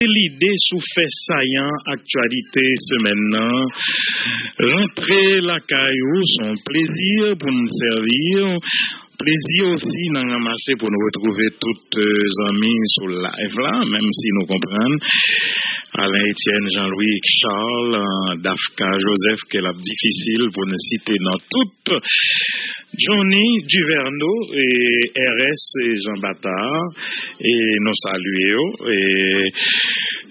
L'idée sous fait saillant actualité semaine rentrer la caillou son plaisir pour nous servir, plaisir aussi d'en ramasser pour nous retrouver toutes amis sur live là, même si nous comprenons Alain Etienne, Jean-Louis, Charles, Dafka, Joseph, qu'elle a difficile pour nous citer dans toutes. Johnny Duverneau et RS et Jean Bâtard et nous saluons et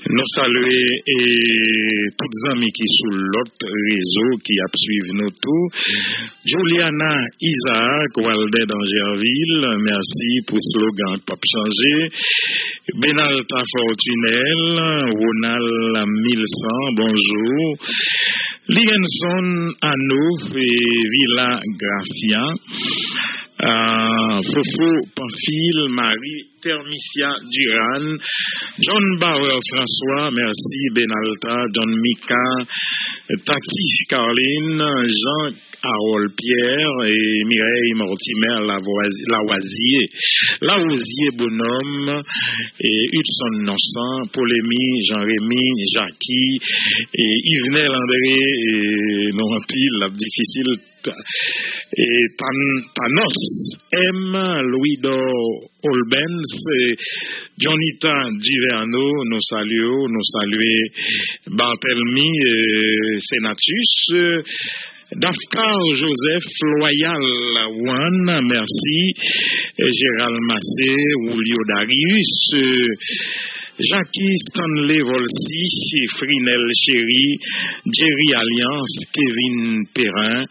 nous saluons et toutes les amis qui sont sur l'autre réseau qui a suivi nous tous. Juliana Isaac, Walden d'Angerville, merci pour le slogan Pop Changer. Benalta Fortunel, Ronald 1100, bonjour. Ligenson Anouf et Villa Gracia. Fofo Pamphile, Marie Thermicia Duran, John Bauer François, merci Benalta, John Mika, Tati Caroline, Jean Harold Pierre et Mireille Mortimer Lavoisier Bonhomme et Hudson Nonsan, Polémie, Jean-Rémy, Jackie et Yvenel André et non difficile et Thanos M. Louis-Dor Olbens, Jonita Duverneau, nous saluons Barthélemy Senatus, Dafkar Joseph Loyal One, merci, Gérald Massé, Julio Darius, Jackie Stanley Volsi, Frinel Chéri, Jerry Alliance, Kevin Perrin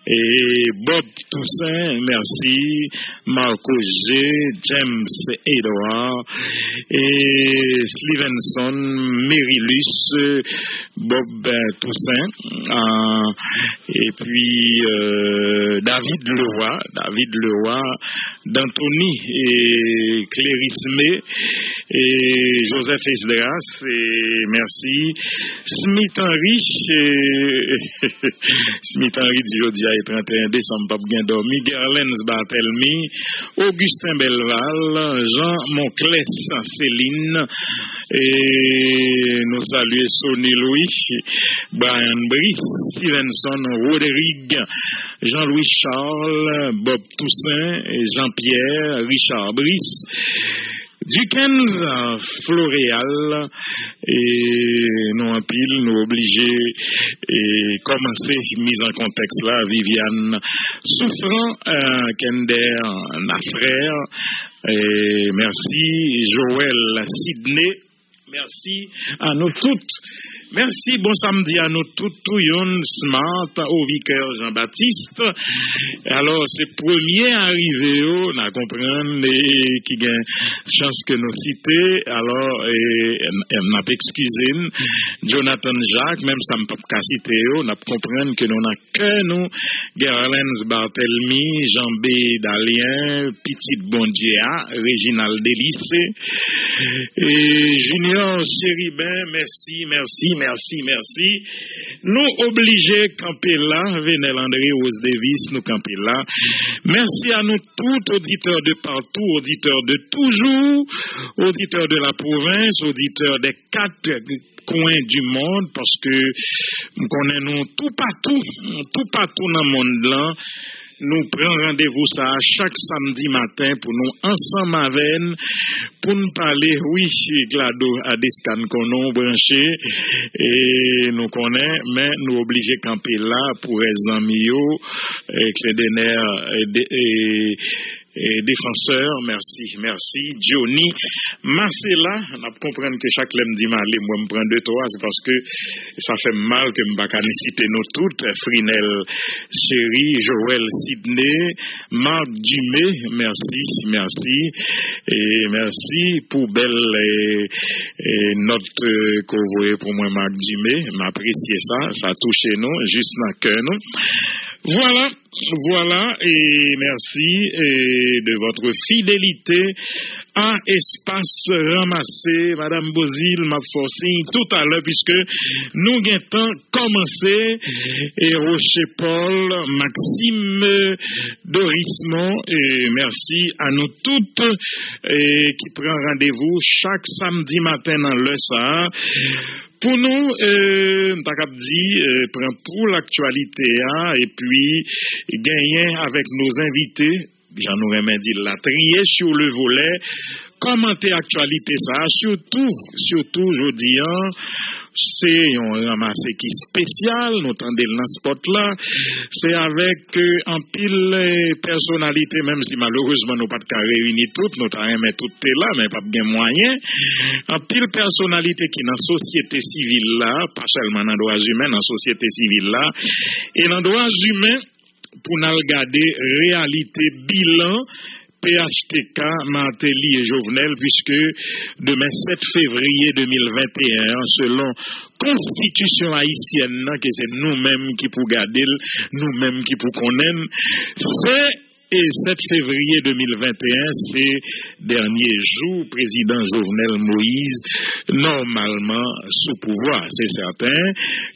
et Bob Toussaint, merci, Marco G, James Edouard et Stevenson, Merilus, Bob Toussaint, et puis David Leroy, d'Anthony et Clérisme et Joseph Esdras, et merci. Smith Henry du jeudi à 31 décembre, pas bien dormi. Gerlens Barthélemy, Augustin Belval, Jean Monclès, Céline, et nous saluons Sonny Louis, Brian Brice, Stevenson, Rodrigue, Jean-Louis Charles, Bob Toussaint, Jean-Pierre, Richard Brice, Dukens, Floréal, et nous en pile, nous obligés, et commencer mise en contexte là, Viviane Souffrant, Kender Nafrère, et merci, Joël Sidney, merci à nous toutes. Merci, bon samedi à nous tous, Touyon, Smart, au vicaire Jean-Baptiste. Alors, c'est premier arrivé, on a compris, qui gagne chance que nous citer. Alors, on a excusé, Jonathan Jacques, même ça ne peut pas citer, on a compris que nous n'avons que nous, Gerlens Barthélemy, Jean-B. Dalien, Petite Bondia, Réginald Délice, et Junior Chéribin, merci. Nous obligés camper là, Venel André, Rose Davis, nous camper là. Merci à nous tous, auditeurs de partout, auditeurs de toujours, auditeurs de la province, auditeurs des 4 coins du monde, parce que nous connaissons tout partout dans le monde là. Nous prenons rendez-vous ça chaque samedi matin pour nous ensemble avec pour nous parler, oui, Glado à des scans qu'on a branché et nous connaissons, mais nous obligés de camper là pour les amis, et défenseur, merci, Johnny Marcella, on a compris que chaque lundi malé, moi me prends 2-3, c'est parce que ça fait mal que me pas citer nous toutes, Frinel Chéri, Joël Sidney, Marc Dumé, merci, et merci pour belle note que vous voyez pour moi Marc Dumé, m'apprécier ça touche nous, juste dans le cœur nous. Voilà. Voilà, et merci de votre fidélité à Espace Ramassé. Madame Bozil m'a forcé tout à l'heure, puisque nous avons commencé, et Rocher Paul, Maxime Dorismont, et merci à nous toutes qui prennent rendez-vous chaque samedi matin dans le ça. Pour nous, prend pour l'actualité et puis gagner avec nos invités, j'en aurais même dit la trier sur le volet, commenter l'actualité ça, surtout, je dis, c'est un ramassé qui spécial, nous tendez le spot là, c'est avec un pile personnalité, même si malheureusement nous pas de réunir toutes, nous avons toutes là, mais pas bien moyen, un pile personnalité qui dans la société civile là, pas seulement dans les droits humains, dans la société civile là, et dans les droits humains, pour nous regarder réalité bilan, PHTK, Martelly et Jovenel, puisque demain 7 février 2021, selon Constitution haïtienne, que c'est nous-mêmes qui pour garder, nous-mêmes qui pour connaître, c'est et 7 février 2021, c'est dernier jour, président Jovenel Moïse, normalement sous pouvoir. C'est certain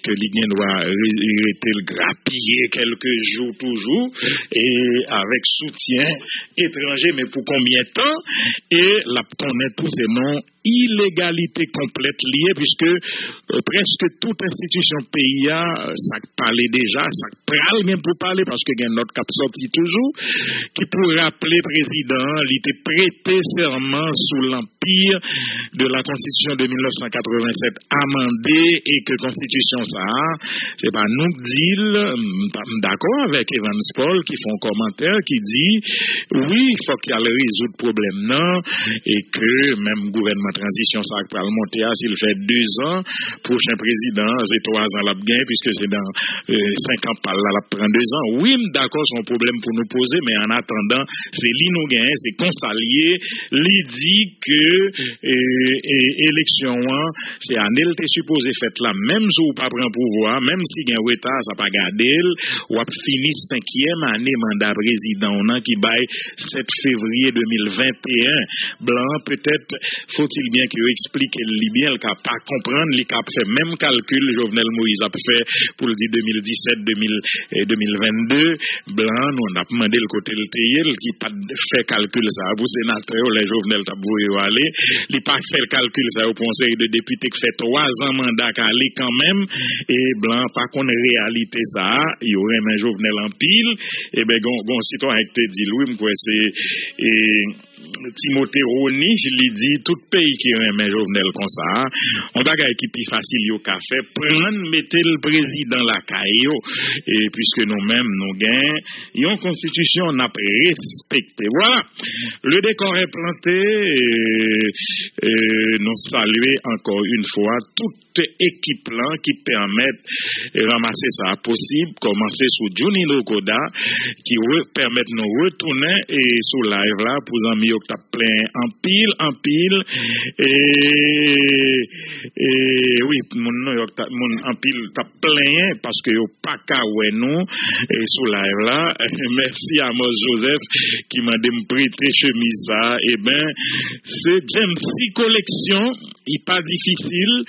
que l'Union doit arrêter le grappiller quelques jours toujours, et avec soutien étranger, mais pour combien de temps? Et la connaître tous ces noms, illégalité complète liée, puisque presque toute institution pays ça parlait déjà, ça parle même pour parler, parce que il y a notre cap sorti toujours, qui pour rappeler président, il était prêté serment sous l'empire de la Constitution de 1987 amendée, et que Constitution ça, c'est pas nous dit, d'accord avec Evans Paul qui font un commentaire qui dit oui, il faut qu'il y ait résoudre le problème non, et que même gouvernement transition ça va le monter s'il fait 2 ans, prochain président c'est 3 ans la gain, puisque c'est dans 5 ans par là la prend 2 ans. Oui, d'accord, c'est un problème pour nous poser, mais en attendant, c'est li nous gain, c'est consalier, li dit que élection c'est année t'es supposé fait là, même si ou pas prend pouvoir, même si gain retard ça pas garder, ou a fini 5e année mandat président on qui bail 7 février 2021. Blanc, peut-être faut-il bien qu'il explique bien le cas pas comprendre, il a fait même calcul Jovenel Moïse a fait pour le dire 2017 2022. Blanc, nous on a demandé le côté le TIL qui pas fait calcul ça pour sénateur les Jovenel t'a voulu aller, il pas fait le calcul ça au conseil de députés qui fait 3 ans mandat aller quand même, et Blanc pas qu'on réalité ça, il y aurait un Jovenel en pile, et ben gon citoyen qui te dit Louis quoi c'est Timothée Roni, je l'ai dit, tout pays qui remet Jovenel comme ça, on bagaille qui plus facile au café, prendre, mettez le président la caillou, et puisque nous-mêmes, nous gagnons, une constitution, on a respecté. Voilà. Le décor est planté, et nous saluons encore une fois toute équipe là qui permettent de ramasser ça possible, commencer sous Johnny Lokoda, qui permettent de nous retourner et sous live là, pour amis qui t'a plein en pile, et oui, mon en pile t'a plein, parce que yo pas qu'à nous, et sous live là, merci à Mos Joseph, qui m'a dit me prêter chemise ça, et ben, c'est James C collection, il pas difficile,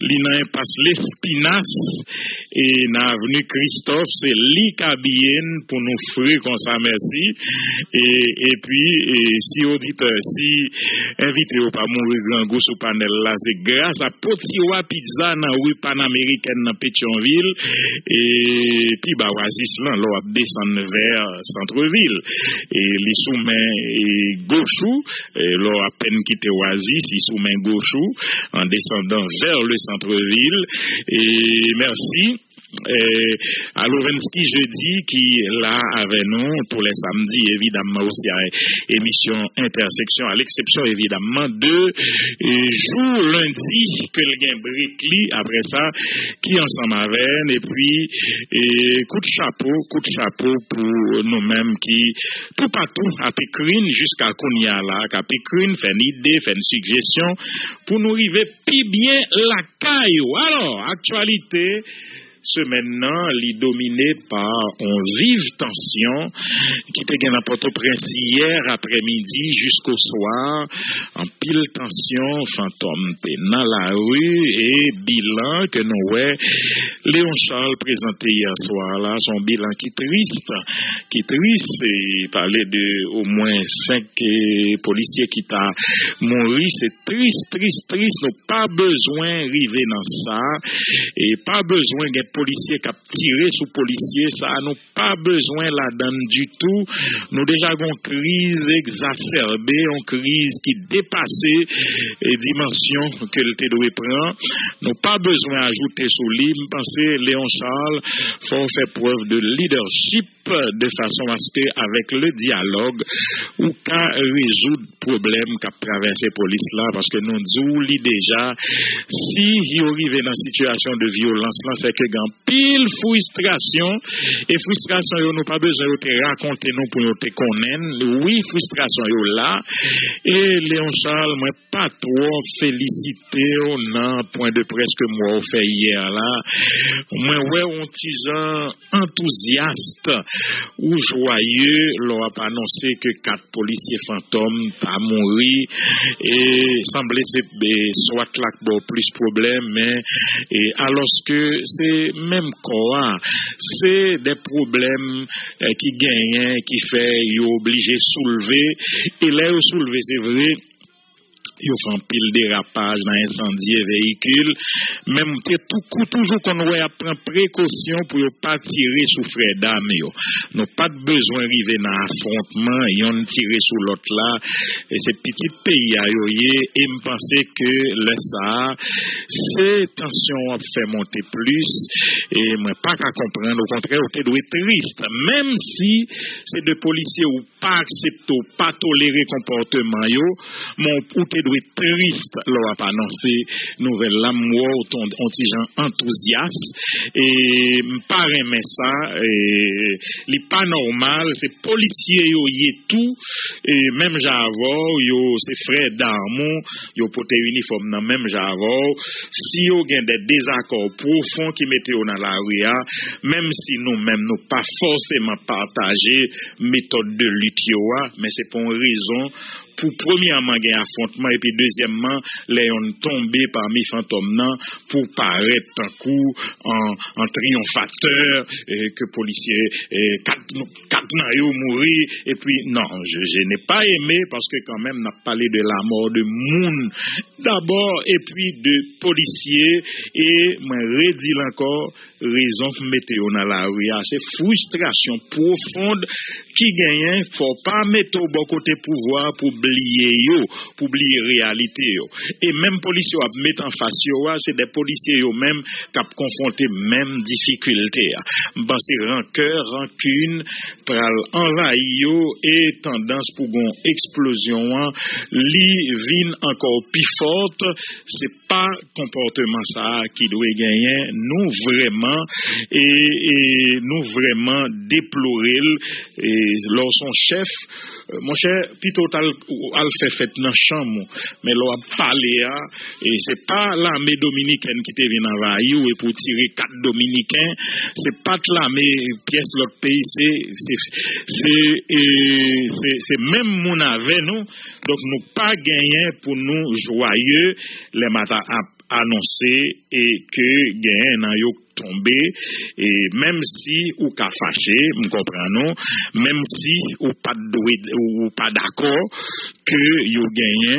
il passe l'Espinasse, et dans l'avenue Christophe, c'est l'Icabien pour nous frères comme ça, merci, et puis, si auditeur, si invité ou pas mourir grand goût sous panel là, c'est grâce à Potiwa Pizza dans rue panaméricaine dans Pétionville, et puis bah Oasis là, l'on descend vers centre-ville, et les sous-mains gauchou, l'on à peine quitté Oasis, ils sous-mains gauchou, en descendant vers le centre-ville, et merci. À Lovensky jeudi qui est là avec nous tous les samedis, évidemment aussi à émission intersection, à l'exception évidemment de jour lundi que le gain Brickly après ça qui ensemble avec, et puis coup de chapeau pour nous-mêmes qui tout partout à Pécrine jusqu'à Kounia là, à Pécrine fait une idée, fait une suggestion pour nous arriver plus bien la caillou. Alors actualité semaine li dominé par une vive tension qui était gagnée à Port-au-Prince hier après-midi jusqu'au soir. En pile tension, fantôme t'es dans la rue et bilan que nous ouais Léon Charles présenté hier soir là, son bilan qui triste et parler de au moins 5 policiers qui t'a mouru, c'est triste, nous pas besoin arriver dans ça et pas besoin d'un policier qui a tiré sous policier, ça nous pas besoin la donne du tout. Nous déjà une crise exacerbée, une crise qui dépassait les dimensions que le doit prendre. Nous pas besoin d'ajouter sous lui. Je pense Léon Charles faut faire preuve de leadership de façon à ce qu'avec le dialogue ou qu'à résoudre problème qu'a traversé police là, parce que nous disons déjà si il arrive dans une situation de violence là, c'est que grand pile frustration et frustration nous pas besoin de raconter nous pour nous te connaître. Oui, frustration yo là et Léon Charles moi pas trop félicité non point de presse que moi fait hier là. Moi ouais un petit gens enthousiaste ou joyeux leur a annoncé que 4 policiers fantômes a mouru et semblait c'est soit là plus problème mais et alors que c'est même quoi c'est des problèmes qui gagnent qui fait obligé soulever et là soulever c'est vrai ils font pile dérapage dans incendie véhicule même toujours qu'on doit prendre précaution pour pas tirer sous frais d'âme yo nous pas besoin arriver dans affrontement yon tirer sous l'autre là et ces petits pays a et me penser que là ça ces tensions a fait monter plus et moi pas qu'à comprendre au contraire on doit être triste même si c'est de policiers ou pas accepter ou pas tolérer comportement yo mon ou doit être triste leur a annoncé nouvelle là moi on petit gens enthousiaste et pas aimer ça et li pas normal c'est policiers yo y tout et même j'avou yo c'est frère d'armes yo porter uniforme dans même j'avou si yo gen des désaccords profonds qui mettent dans la rue même si nous même nous pas forcément partager méthode de lutte yo mais c'est pour une raison pour premièrement gagner affrontement et puis deuxièmement les on tombé parmi fantômes pour paraître un coup en triomphateur que policiers quatre nayo mourir et puis non je n'ai pas aimé parce que quand même n'a parlé de la mort de moun d'abord et puis de policiers et moi redis encore raison météo dans la rue c'est frustration profonde qui gagne faut pas mettre au bon côté pouvoir pour oublier réalité yo et même policiers a mettre en face yo c'est des policiers yo même qui a confronté même difficulté penser rancœur rancune pral envahir yo et tendance pour gon explosion li vin encore plus forte c'est pas comportement ça qui doit gagner nous vraiment et nous vraiment déplorer et leur son chef mon cher plutôt al fait dans chambre mais l'on a parlé et c'est pas l'armée dominicaine qui te vient envahir et pour tirer 4 dominicains c'est pas l'armée pièce l'autre pays c'est même mon avec nous donc nous pas gagner pour nous joyeux les matins annoncé et que gain nan yo tombé et même si ou ka fâché me comprend même si ou pas d'accord que yo gagné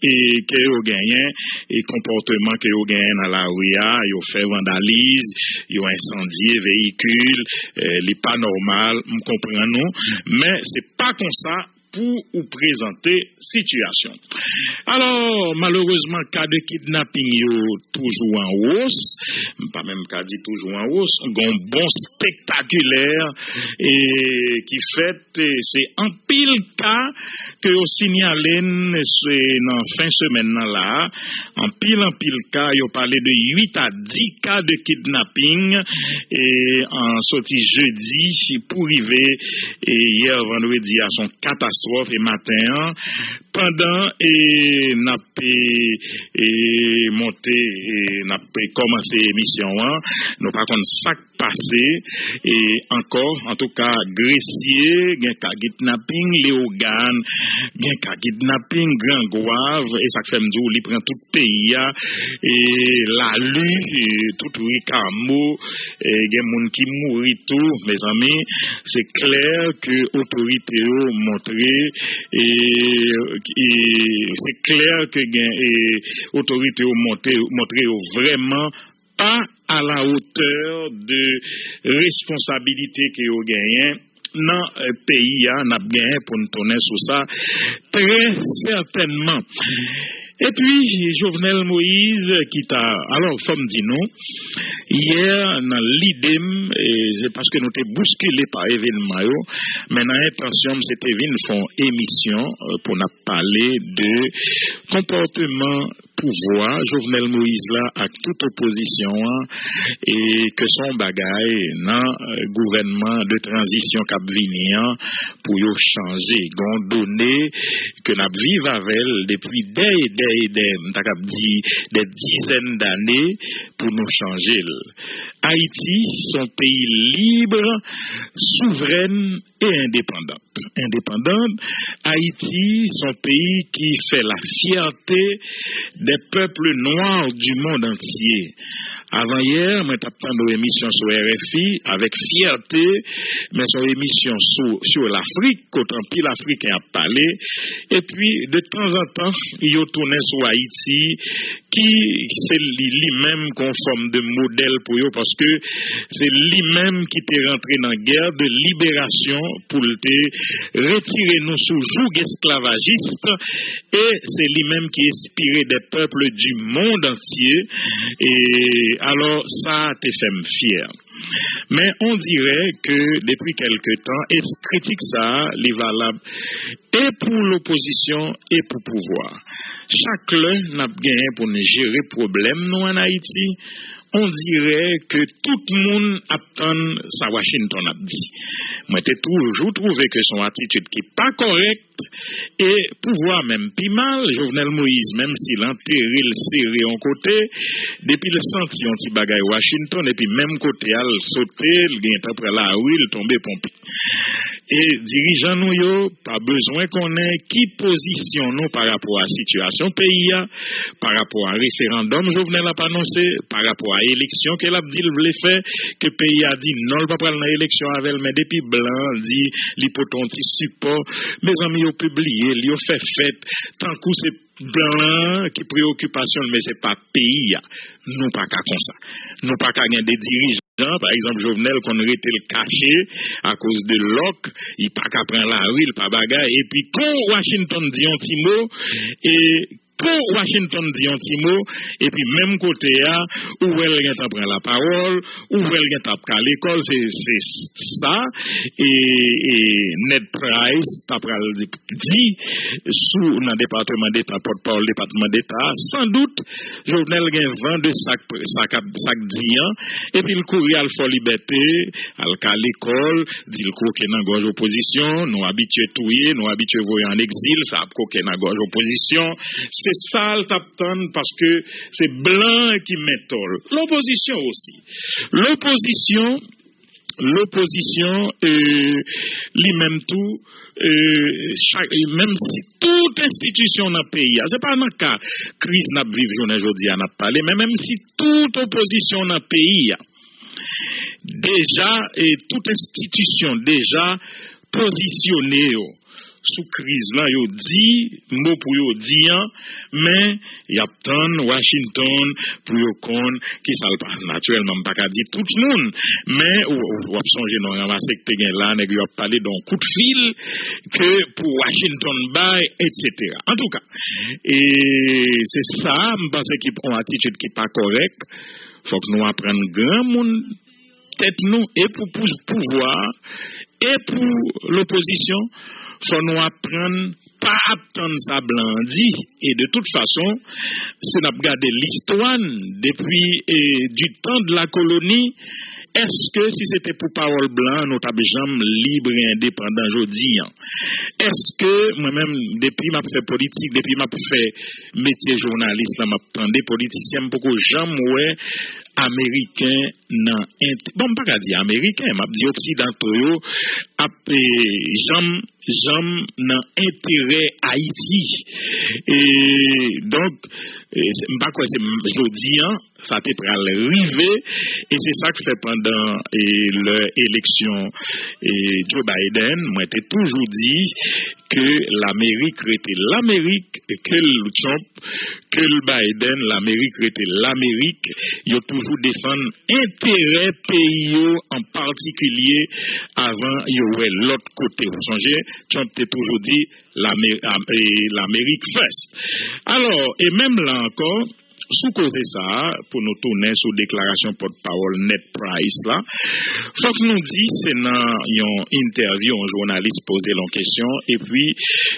et que yo gagné et comportement que yo gagné dans la rue yo fait vandalisme yo incendié véhicule li pas normal me comprend mais c'est pas comme ça pour vous présenter situation. Alors, malheureusement, cas de kidnapping yo toujours en hausse, pas même cas dit toujours en hausse, un bon spectaculaire et qui fait c'est en pile cas que yo signalé c'est dans fin semaine là, en pile cas yo parlé de 8 à 10 cas de kidnapping et en sorti jeudi pour arriver et hier vendredi à son catastrophe catastrophe et matin pendant et n'a monté et n'a commencé l'émission nous pas connait ça passé et encore en tout cas grecier gen ka kidnapping Léogan gen ka kidnapping Grand Goave et ça fait m'dou li prend tout pays et la lue tout Ricamo et gen moun qui mouri tout mes amis c'est clair que autorité montré et c'est clair que gen autorité montré vraiment pas à la hauteur de responsabilité que vous gagnez dans le pays n'a gagné pour nous tourner sur ça très certainement. Et puis Jovenel Moïse qui t'a alors femme dit non hier dans l'idem c'est parce que nous t'ai bousculé par événement mais dans intention c'était vinn font émission pour nous parler de comportement pouvoir Jovenel Moïse là à toute opposition et que son bagaille dans gouvernement de transition cap venir pour yo changer gon donné que n'a vivre avec depuis des dizaines d'années pour nous changer. Haïti, son pays libre, souveraine et indépendante. Haïti, son pays qui fait la fierté des peuples noirs du monde entier. Avant hier, moi t'ai entendu une émission sur RFI avec fierté, mais son émission sur l'Afrique, quand un pile africain a parlé, et puis de temps en temps, il a tourné sur Haïti, qui c'est lui-même conforme de modèle pour eux, parce que c'est lui-même qui est rentré dans la guerre de libération pour te retirer nous sous joug esclavagiste, et c'est lui-même qui inspiré des peuples du monde entier, et alors ça te fait fier. Mais on dirait que depuis quelque temps, et critique ça, est valable et pour l'opposition et pour le pouvoir. Chacun n'a gagné pour nous gérer problème nous en Haïti. On dirait que tout le monde attend sa Washington a dit. Moi, j'ai toujours trouvé que son attitude qui n'est pas correcte et pouvoir même plus mal, Jovenel Moïse, même s'il enterré le serré en côté, depuis le senti un petit bagay Washington et puis même côté al sauté, il gagne après la rue, il tombé pompi. Et dirigeants nous yo, pas besoin qu'on ait qui position nous par rapport à la situation pays, par rapport à référendum Jovenel a annoncé, par rapport à élection qu'elle a dit le fait que pays a dit non, le pas prendre l'élection avec mais depuis blanc dit l'hypothèse support mes amis ont publié, ils ont fait fête tant que c'est blanc qui préoccupation mais c'est pas pays nous pas qu'à comme ça nous pas qu'à gagner des dirigeants par exemple Jovenel qu'on aurait été le caché à cause de Locke il pas qu'à prendre la rue il pas bagaille et puis quand Washington dit un petit mot et pour Washington dit un petit mot, et puis même côté là, où elle vient prendre la parole, où elle vient à l'école, c'est ça, et Ned Price, dit, sous le département d'État, porte-parole département d'État, sans doute, Jovenel vient vendre sac d'Ian, et puis il courir à la liberté, à l'école, dit le coquet dans la opposition, nous habitués touiller, nous habitués voyer en exil, ça a coquet dans la opposition, c'est ça le tapton parce que c'est blanc qui m'étole. L'opposition aussi. L'opposition, lui-même tout, même si toute institution dans le pays, c'est pas dans le cas crise n'a vivre journée aujourd'hui à n'a parlé, mais même si toute opposition dans le pays, déjà, et toute institution déjà positionnée, sous crise là yo dit mot pour yo dit mais y a tant Washington pour yo kon qui ça naturellement pas dire tout le monde mais ou songer non ramasser que te gen là nèg yo parler d'un coup de fil que pour Washington bay etc. En tout cas et c'est ça me pense qu'ils ont attitude qui pas correcte faut que nous apprendre grand monde tête nous et pour pouvoir et pour l'opposition faut nous apprendre pas attendre ça blandi et de toute façon si on a regardé l'histoire depuis du temps de la colonie. Est-ce que si c'était pour parole blanc, nous avons libre et indépendant aujourd'hui? Est-ce que moi-même, depuis ma fait politique, depuis ma fait métier journaliste, je m'attendais politicien pour que jamais américain non bon pas dire américain, m'a dit occidentaux j'aime dans intérêt Haïti et donc pas quoi c'est jodi ça t'est pral rivé et c'est ça que fait pendant l'élection Joe Biden moi t'ai toujours dit que l'Amérique était l'Amérique que le Trump que le Biden l'Amérique était l'Amérique il a toujours défendre intérêt pays en particulier avant il y aurait l'autre côté vous songez Trump t'a toujours dit l'Amérique first alors et même là encore sous cause ça pour nous tourner sur déclaration porte-parole Ned Price là faut que nous dit c'est dans une interview un journaliste posait la question et puis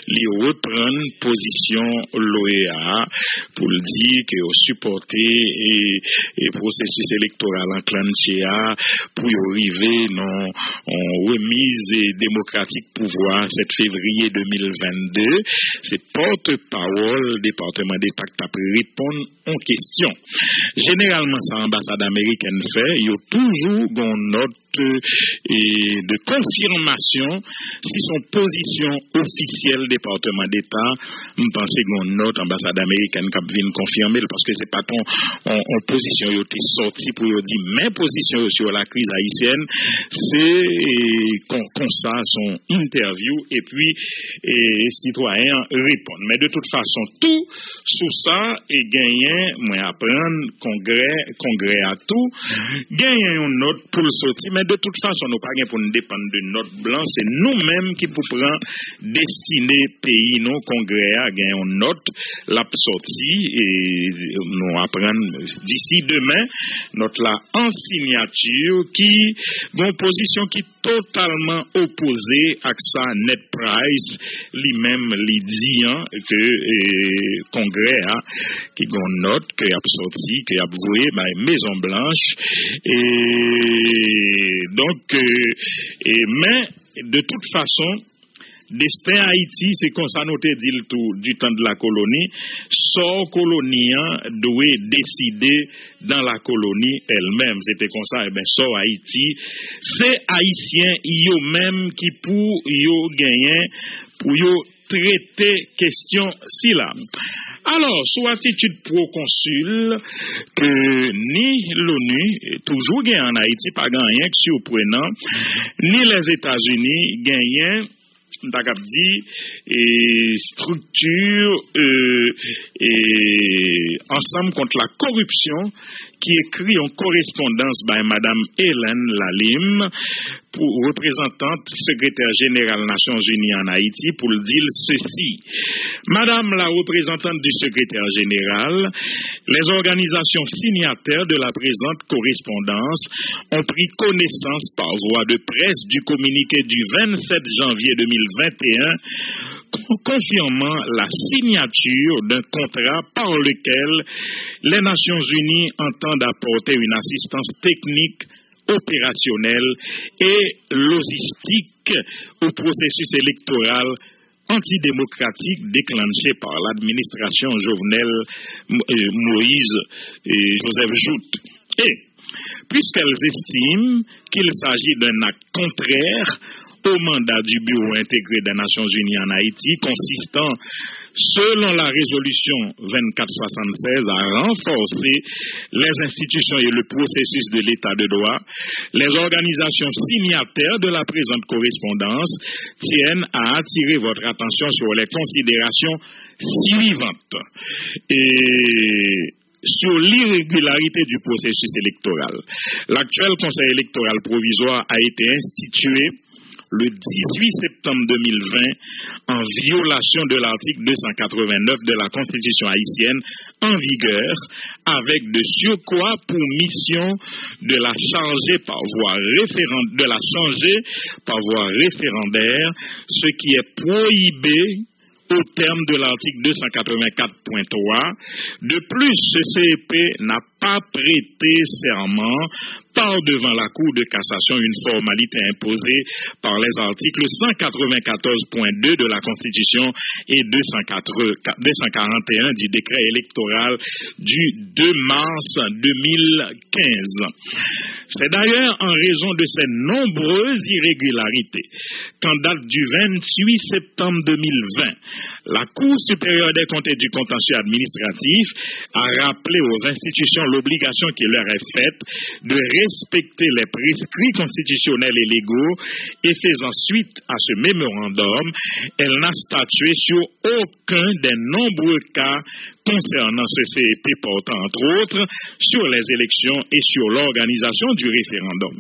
il reprend position l'OEA pour dire que supporter et processus électoral en clanchea pour arriver non en remise démocratique pouvoir 7 février 2022 c'est porte-parole département d'État qui a répondre en question. Généralement, ça l'ambassade américaine fait, il y a toujours une note de confirmation si son position officielle département d'État, je pense que une note ambassade américaine qui vient confirmer parce que c'est pas ton en position il était sorti pour dire mes positions sur la crise haïtienne, c'est comme ça son interview et puis citoyens répondent. Mais de toute façon, tout sous ça est gagné, moi apprendre congrès à tout, gagner une note pour le sortir, mais de toute façon, nous pas pour nous dépendre de note blanche, c'est nous-mêmes qui pour prendre destiner pays non congrès à gagner une note la sortie et nous apprendre d'ici demain notre là en signature qui une position qui totalement opposée à ça Ned Price lui-même lui dit que congrès qui une note qui a sorti qui a voué Maison Blanche et donc mais de toute façon destin Haïti, c'est comme ça nous te dit le tout du temps de la colonie, sort colonien doit décider dans la colonie elle-même. C'était comme ça, et bien, sort Haïti, c'est Haïtien, yo même qui pour yo gagner, pour yo traiter question si là. Alors, sous attitude pro-consul, que ni l'ONU, toujours gagne en Haïti, pas rien que surprenant, ni les États-Unis gagnent t'as dit structure ensemble contre la corruption qui écrit en correspondance by Madame Hélène Lalim pour représentante secrétaire générale Nations Unies en Haïti pour le dire ceci. Madame la représentante du secrétaire général, les organisations signataires de la présente correspondance ont pris connaissance par voie de presse du communiqué du 27 janvier 2021 confirmant la signature d'un contrat par lequel les Nations Unies entendent apporter une assistance technique, opérationnelle et logistique au processus électoral antidémocratique déclenché par l'administration Jovenel Moïse et Joseph Jout. Et puisqu'elles estiment qu'il s'agit d'un acte contraire au mandat du Bureau intégré des Nations Unies en Haïti, consistant, selon la résolution 2476, à renforcer les institutions et le processus de l'état de droit, les organisations signataires de la présente correspondance tiennent à attirer votre attention sur les considérations suivantes. Sur l'irrégularité du processus électoral. L'actuel Conseil électoral provisoire a été institué le 18 septembre 2020 en violation de l'article 289 de la Constitution haïtienne en vigueur, avec de surcroît pour mission de la changer par voie référendaire, ce qui est prohibé au terme de l'article 284.3. De plus, ce CEP n'a pas prêté serment par devant la Cour de cassation, une formalité imposée par les articles 194.2 de la Constitution et 241 du décret électoral du 2 mars 2015. C'est d'ailleurs en raison de ces nombreuses irrégularités qu'en date du 28 septembre 2020, la Cour supérieure des comptes et du contentieux administratif a rappelé aux institutions l'obligation qui leur est faite de respecter les prescrits constitutionnels et légaux, et faisant suite à ce mémorandum, elle n'a statué sur aucun des nombreux cas concernant ce CEP portant entre autres sur les élections et sur l'organisation du référendum.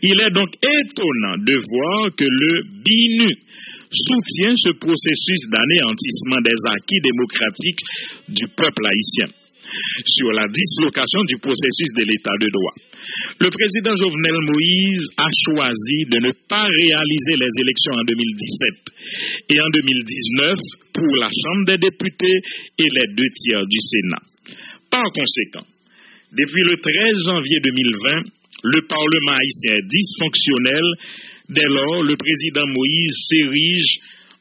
Il est donc étonnant de voir que le BINU soutient ce processus d'anéantissement des acquis démocratiques du peuple haïtien sur la dislocation du processus de l'état de droit. Le président Jovenel Moïse a choisi de ne pas réaliser les élections en 2017 et en 2019 pour la Chambre des députés et les 2/3 du Sénat. Par conséquent, depuis le 13 janvier 2020, le Parlement haïtien est dysfonctionnel. Dès lors, le président Moïse s'érige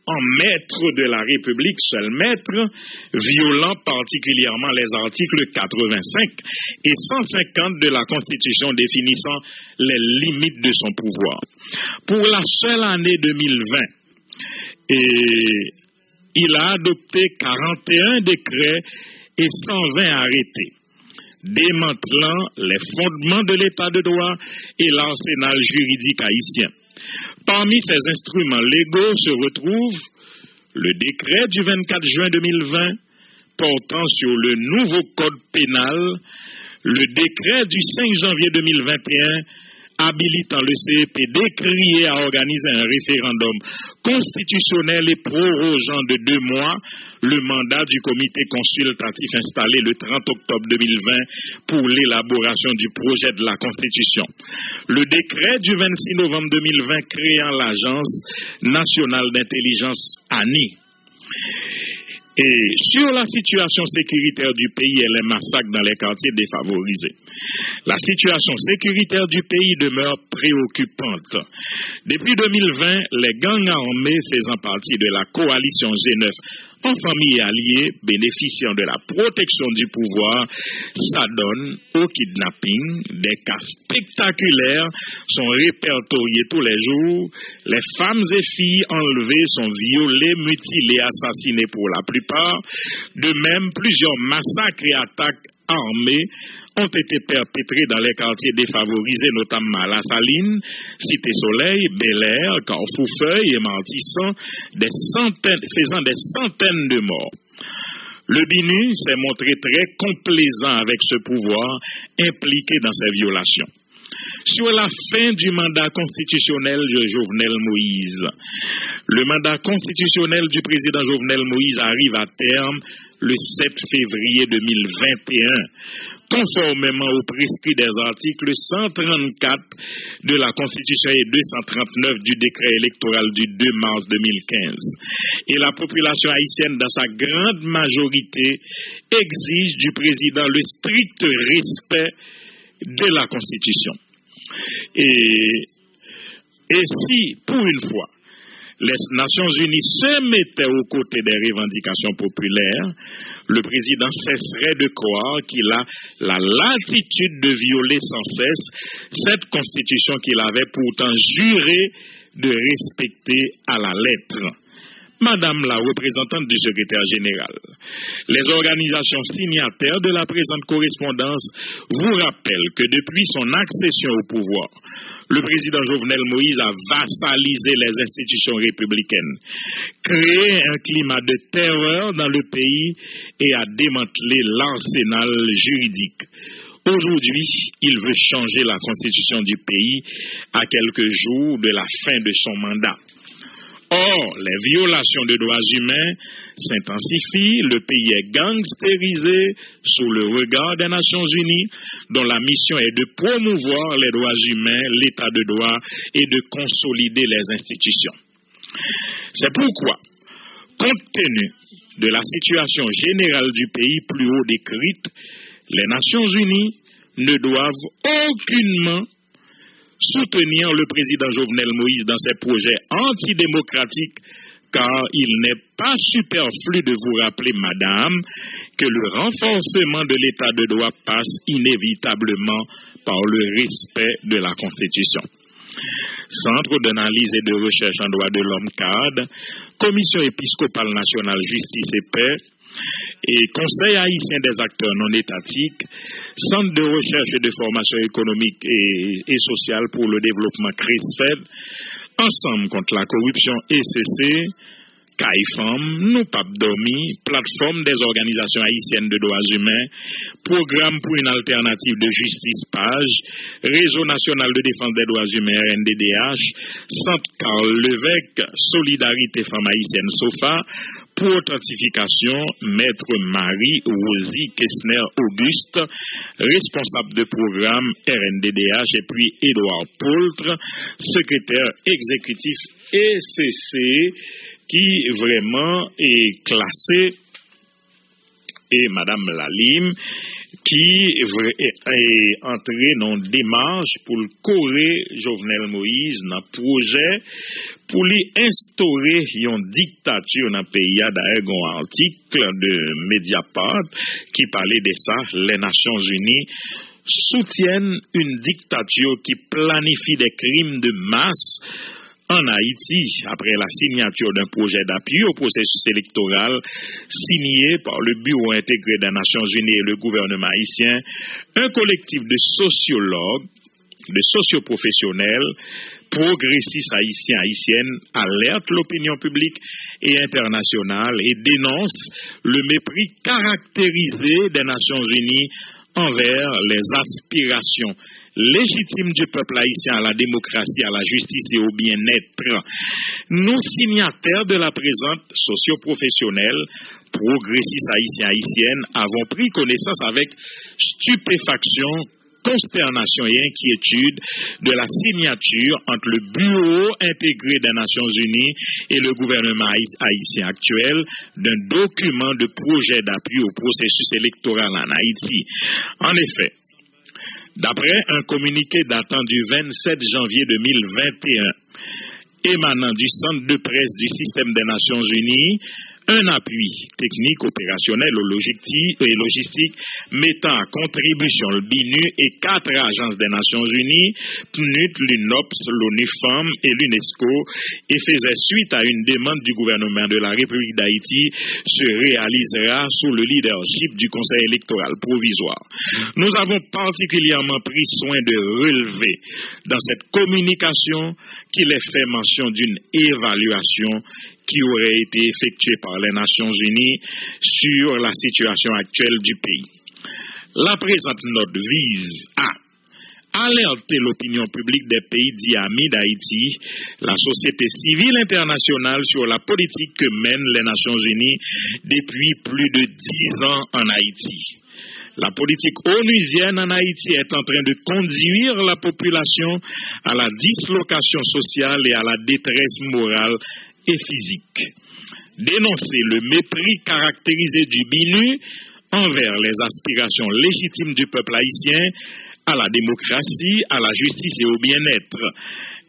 en maître de la République, seul maître, violant particulièrement les articles 85 et 150 de la Constitution définissant les limites de son pouvoir. Pour la seule année 2020, il a adopté 41 décrets et 120 arrêtés, démantelant les fondements de l'état de droit et l'arsenal juridique haïtien. Parmi ces instruments légaux se retrouve le décret du 24 juin 2020 portant sur le nouveau code pénal, le décret du 5 janvier 2021 habilitant le CEP décrié à organiser un référendum constitutionnel et prorogeant de 2 mois le mandat du comité consultatif installé le 30 octobre 2020 pour l'élaboration du projet de la Constitution. Le décret du 26 novembre 2020 créant l'Agence nationale d'intelligence ANI. Et sur la situation sécuritaire du pays et les massacres dans les quartiers défavorisés. La situation sécuritaire du pays demeure préoccupante. Depuis 2020, les gangs armés faisant partie de la coalition G9 en famille et alliés, bénéficiant de la protection du pouvoir, s'adonnent au kidnapping. Des cas spectaculaires sont répertoriés tous les jours. Les femmes et filles enlevées sont violées, mutilées, assassinées pour la plupart. De même, plusieurs massacres et attaques armées ont été perpétrés dans les quartiers défavorisés, notamment à La Saline, Cité Soleil, Bel-Air, Carrefour-Feuille et Martissan, faisant des centaines de morts. Le BINU s'est montré très complaisant avec ce pouvoir impliqué dans ces violations. Sur la fin du mandat constitutionnel de Jovenel Moïse, le mandat constitutionnel du président Jovenel Moïse arrive à terme le 7 février 2021, conformément aux prescrits des articles 134 de la Constitution et 239 du décret électoral du 2 mars 2015. Et la population haïtienne, dans sa grande majorité, exige du président le strict respect de la Constitution. Et si, pour une fois, les Nations Unies se mettaient aux côtés des revendications populaires, le président cesserait de croire qu'il a la latitude de violer sans cesse cette Constitution qu'il avait pourtant juré de respecter à la lettre. Madame la représentante du secrétaire général, les organisations signataires de la présente correspondance vous rappellent que depuis son accession au pouvoir, le président Jovenel Moïse a vassalisé les institutions républicaines, créé un climat de terreur dans le pays et a démantelé l'arsenal juridique. Aujourd'hui, il veut changer la constitution du pays à quelques jours de la fin de son mandat. Or, les violations de droits humains s'intensifient, le pays est gangstérisé sous le regard des Nations Unies, dont la mission est de promouvoir les droits humains, l'état de droit et de consolider les institutions. C'est pourquoi, compte tenu de la situation générale du pays plus haut décrite, les Nations Unies ne doivent aucunement soutenir le président Jovenel Moïse dans ses projets antidémocratiques, car il n'est pas superflu de vous rappeler, madame, que le renforcement de l'état de droit passe inévitablement par le respect de la Constitution. Centre d'analyse et de recherche en droit de l'homme CAD, Commission épiscopale nationale justice et paix, et Conseil haïtien des acteurs non étatiques, Centre de recherche et de formation économique et sociale pour le développement CRISFED, Ensemble contre la corruption ECC, CAIFOM, Nous Pape Dormi, Plateforme des organisations haïtiennes de droits humains, Programme pour une alternative de justice PAGE, Réseau national de défense des droits humains RNDDH, Centre Carl Levesque, Solidarité Femmes haïtiennes SOFA, pour authentification, Maître Marie-Rosie Kessner-Auguste, responsable de programme RNDDH, et puis Édouard Poultre, secrétaire exécutif ECC, qui vraiment est classé, et Madame Lalim, qui est entré dans démarche pour le correr Jovenel Moïse dans le projet pour lui instaurer une dictature dans le pays. D'ailleurs, un article de Mediapart qui parlait de ça, les Nations Unies soutiennent une dictature qui planifie des crimes de masse en Haïti, après la signature d'un projet d'appui au processus électoral signé par le Bureau intégré des Nations Unies et le gouvernement haïtien, un collectif de sociologues, de socioprofessionnels, progressistes haïtiens, haïtiennes, alerte l'opinion publique et internationale et dénonce le mépris caractérisé des Nations Unies envers les aspirations légitime du peuple haïtien à la démocratie, à la justice et au bien-être. Nous, signataires de la présente socio-professionnelle, progressistes haïtiens haïtiennes, avons pris connaissance avec stupéfaction, consternation et inquiétude de la signature entre le Bureau intégré des Nations Unies et le gouvernement haïtien actuel d'un document de projet d'appui au processus électoral en Haïti. En effet, d'après un communiqué datant du 27 janvier 2021, émanant du Centre de presse du système des Nations Unies, un appui technique, opérationnel et logistique mettant à contribution le BINU et 4 agences des Nations Unies, PNUD, l'UNOPS, l'ONU Femmes et l'UNESCO, et faisait suite à une demande du gouvernement de la République d'Haïti, se réalisera sous le leadership du Conseil électoral provisoire. Nous avons particulièrement pris soin de relever dans cette communication qu'il est fait mention d'une évaluation qui aurait été effectuée par les Nations Unies sur la situation actuelle du pays. La présente note vise à alerter l'opinion publique des pays dits amis d'Haïti, la société civile internationale sur la politique que mènent les Nations Unies depuis plus de 10 ans en Haïti. La politique onusienne en Haïti est en train de conduire la population à la dislocation sociale et à la détresse morale et physique. Dénoncer le mépris caractérisé du BINU envers les aspirations légitimes du peuple haïtien à la démocratie, à la justice et au bien-être.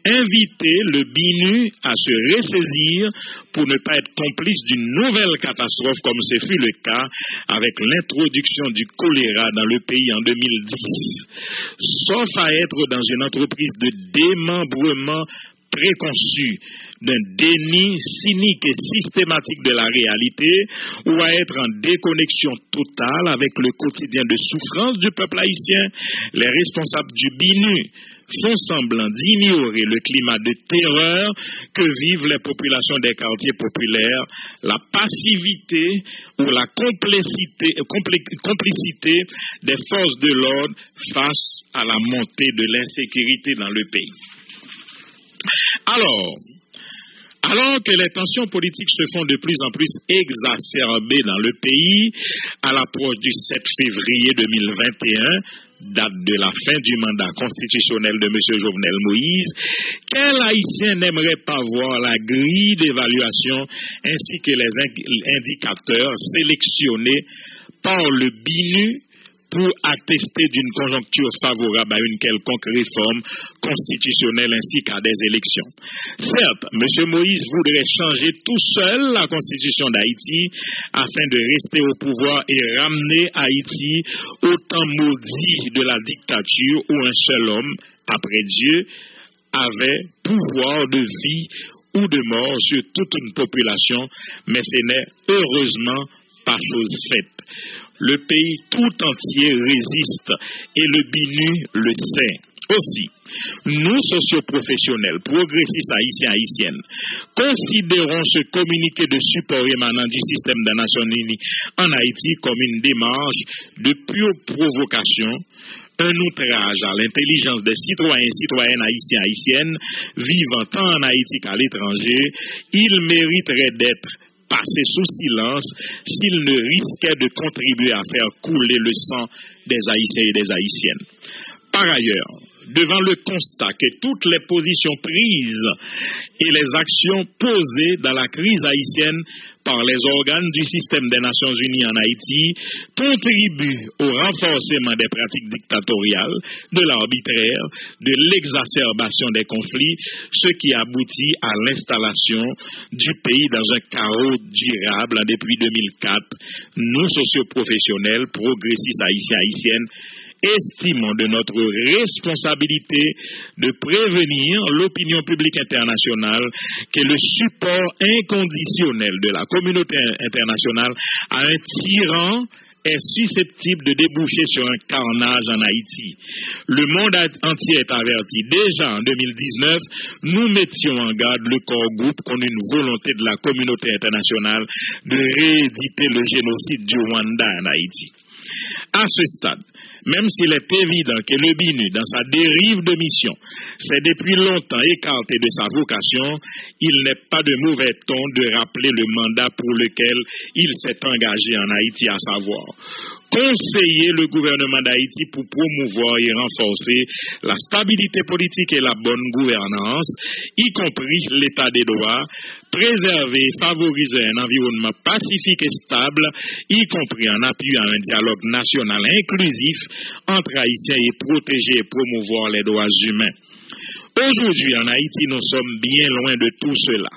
Inviter le BINU à se ressaisir pour ne pas être complice d'une nouvelle catastrophe comme ce fut le cas avec l'introduction du choléra dans le pays en 2010. Sauf à être dans une entreprise de démembrement préconçu, d'un déni cynique et systématique de la réalité, ou à être en déconnexion totale avec le quotidien de souffrance du peuple haïtien, les responsables du BINU font semblant d'ignorer le climat de terreur que vivent les populations des quartiers populaires, la passivité ou la complicité des forces de l'ordre face à la montée de l'insécurité dans le pays. Alors que les tensions politiques se font de plus en plus exacerbées dans le pays, à l'approche du 7 février 2021, date de la fin du mandat constitutionnel de M. Jovenel Moïse, quel Haïtien n'aimerait pas voir la grille d'évaluation ainsi que les indicateurs sélectionnés par le BINU pour attester d'une conjoncture favorable à une quelconque réforme constitutionnelle ainsi qu'à des élections. Certes, M. Moïse voudrait changer tout seul la constitution d'Haïti afin de rester au pouvoir et ramener Haïti au temps maudit de la dictature où un seul homme, après Dieu, avait pouvoir de vie ou de mort sur toute une population, mais ce n'est heureusement pas chose faite. Le pays tout entier résiste et le BINU le sait. Aussi, nous, socioprofessionnels, progressistes haïtiens, haïtiennes, considérons ce communiqué de support émanant du système des Nations Unies en Haïti comme une démarche de pure provocation, un outrage à l'intelligence des citoyens et citoyennes haïtiens, haïtiennes, vivant tant en Haïti qu'à l'étranger. Il mériterait d'être passé sous silence s'il ne risquait de contribuer à faire couler le sang des Haïtiens et des Haïtiennes. Par ailleurs, devant le constat que toutes les positions prises et les actions posées dans la crise haïtienne par les organes du système des Nations Unies en Haïti contribuent au renforcement des pratiques dictatoriales, de l'arbitraire, de l'exacerbation des conflits, ce qui aboutit à l'installation du pays dans un chaos durable depuis 2004. Nous, socioprofessionnels, progressistes haïtiens, haïtiennes, estimons de notre responsabilité de prévenir l'opinion publique internationale que le support inconditionnel de la communauté internationale à un tyran est susceptible de déboucher sur un carnage en Haïti. Le monde entier est averti. Déjà en 2019, nous mettions en garde le corps groupe contre une volonté de la communauté internationale de rééditer le génocide du Rwanda en Haïti. À ce stade, même s'il est évident que le BINU, dans sa dérive de mission, s'est depuis longtemps écarté de sa vocation, il n'est pas de mauvais ton de rappeler le mandat pour lequel il s'est engagé en Haïti, à savoir conseiller le gouvernement d'Haïti pour promouvoir et renforcer la stabilité politique et la bonne gouvernance, y compris l'état des droits, préserver et favoriser un environnement pacifique et stable, y compris en appuyant un dialogue national inclusif entre Haïtiens et protéger et promouvoir les droits humains. Aujourd'hui, en Haïti, nous sommes bien loin de tout cela.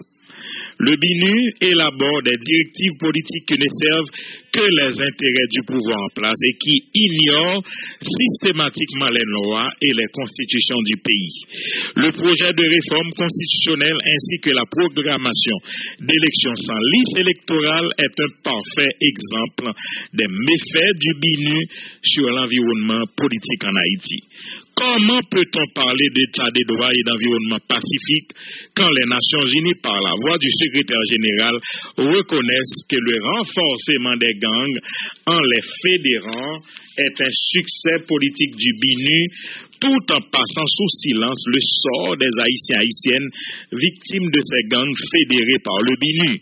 Le BINU élabore des directives politiques qui ne servent que les intérêts du pouvoir en place et qui ignorent systématiquement les lois et les constitutions du pays. Le projet de réforme constitutionnelle ainsi que la programmation d'élections sans liste électorale est un parfait exemple des méfaits du BINU sur l'environnement politique en Haïti. Comment peut-on parler d'état des droits et d'environnement pacifique quand les Nations Unies, par la voix du secrétaire général, reconnaissent que le renforcement des gangs en les fédérant est un succès politique du BINU, tout en passant sous silence le sort des Haïtiens et Haïtiennes victimes de ces gangs fédérés par le BINU?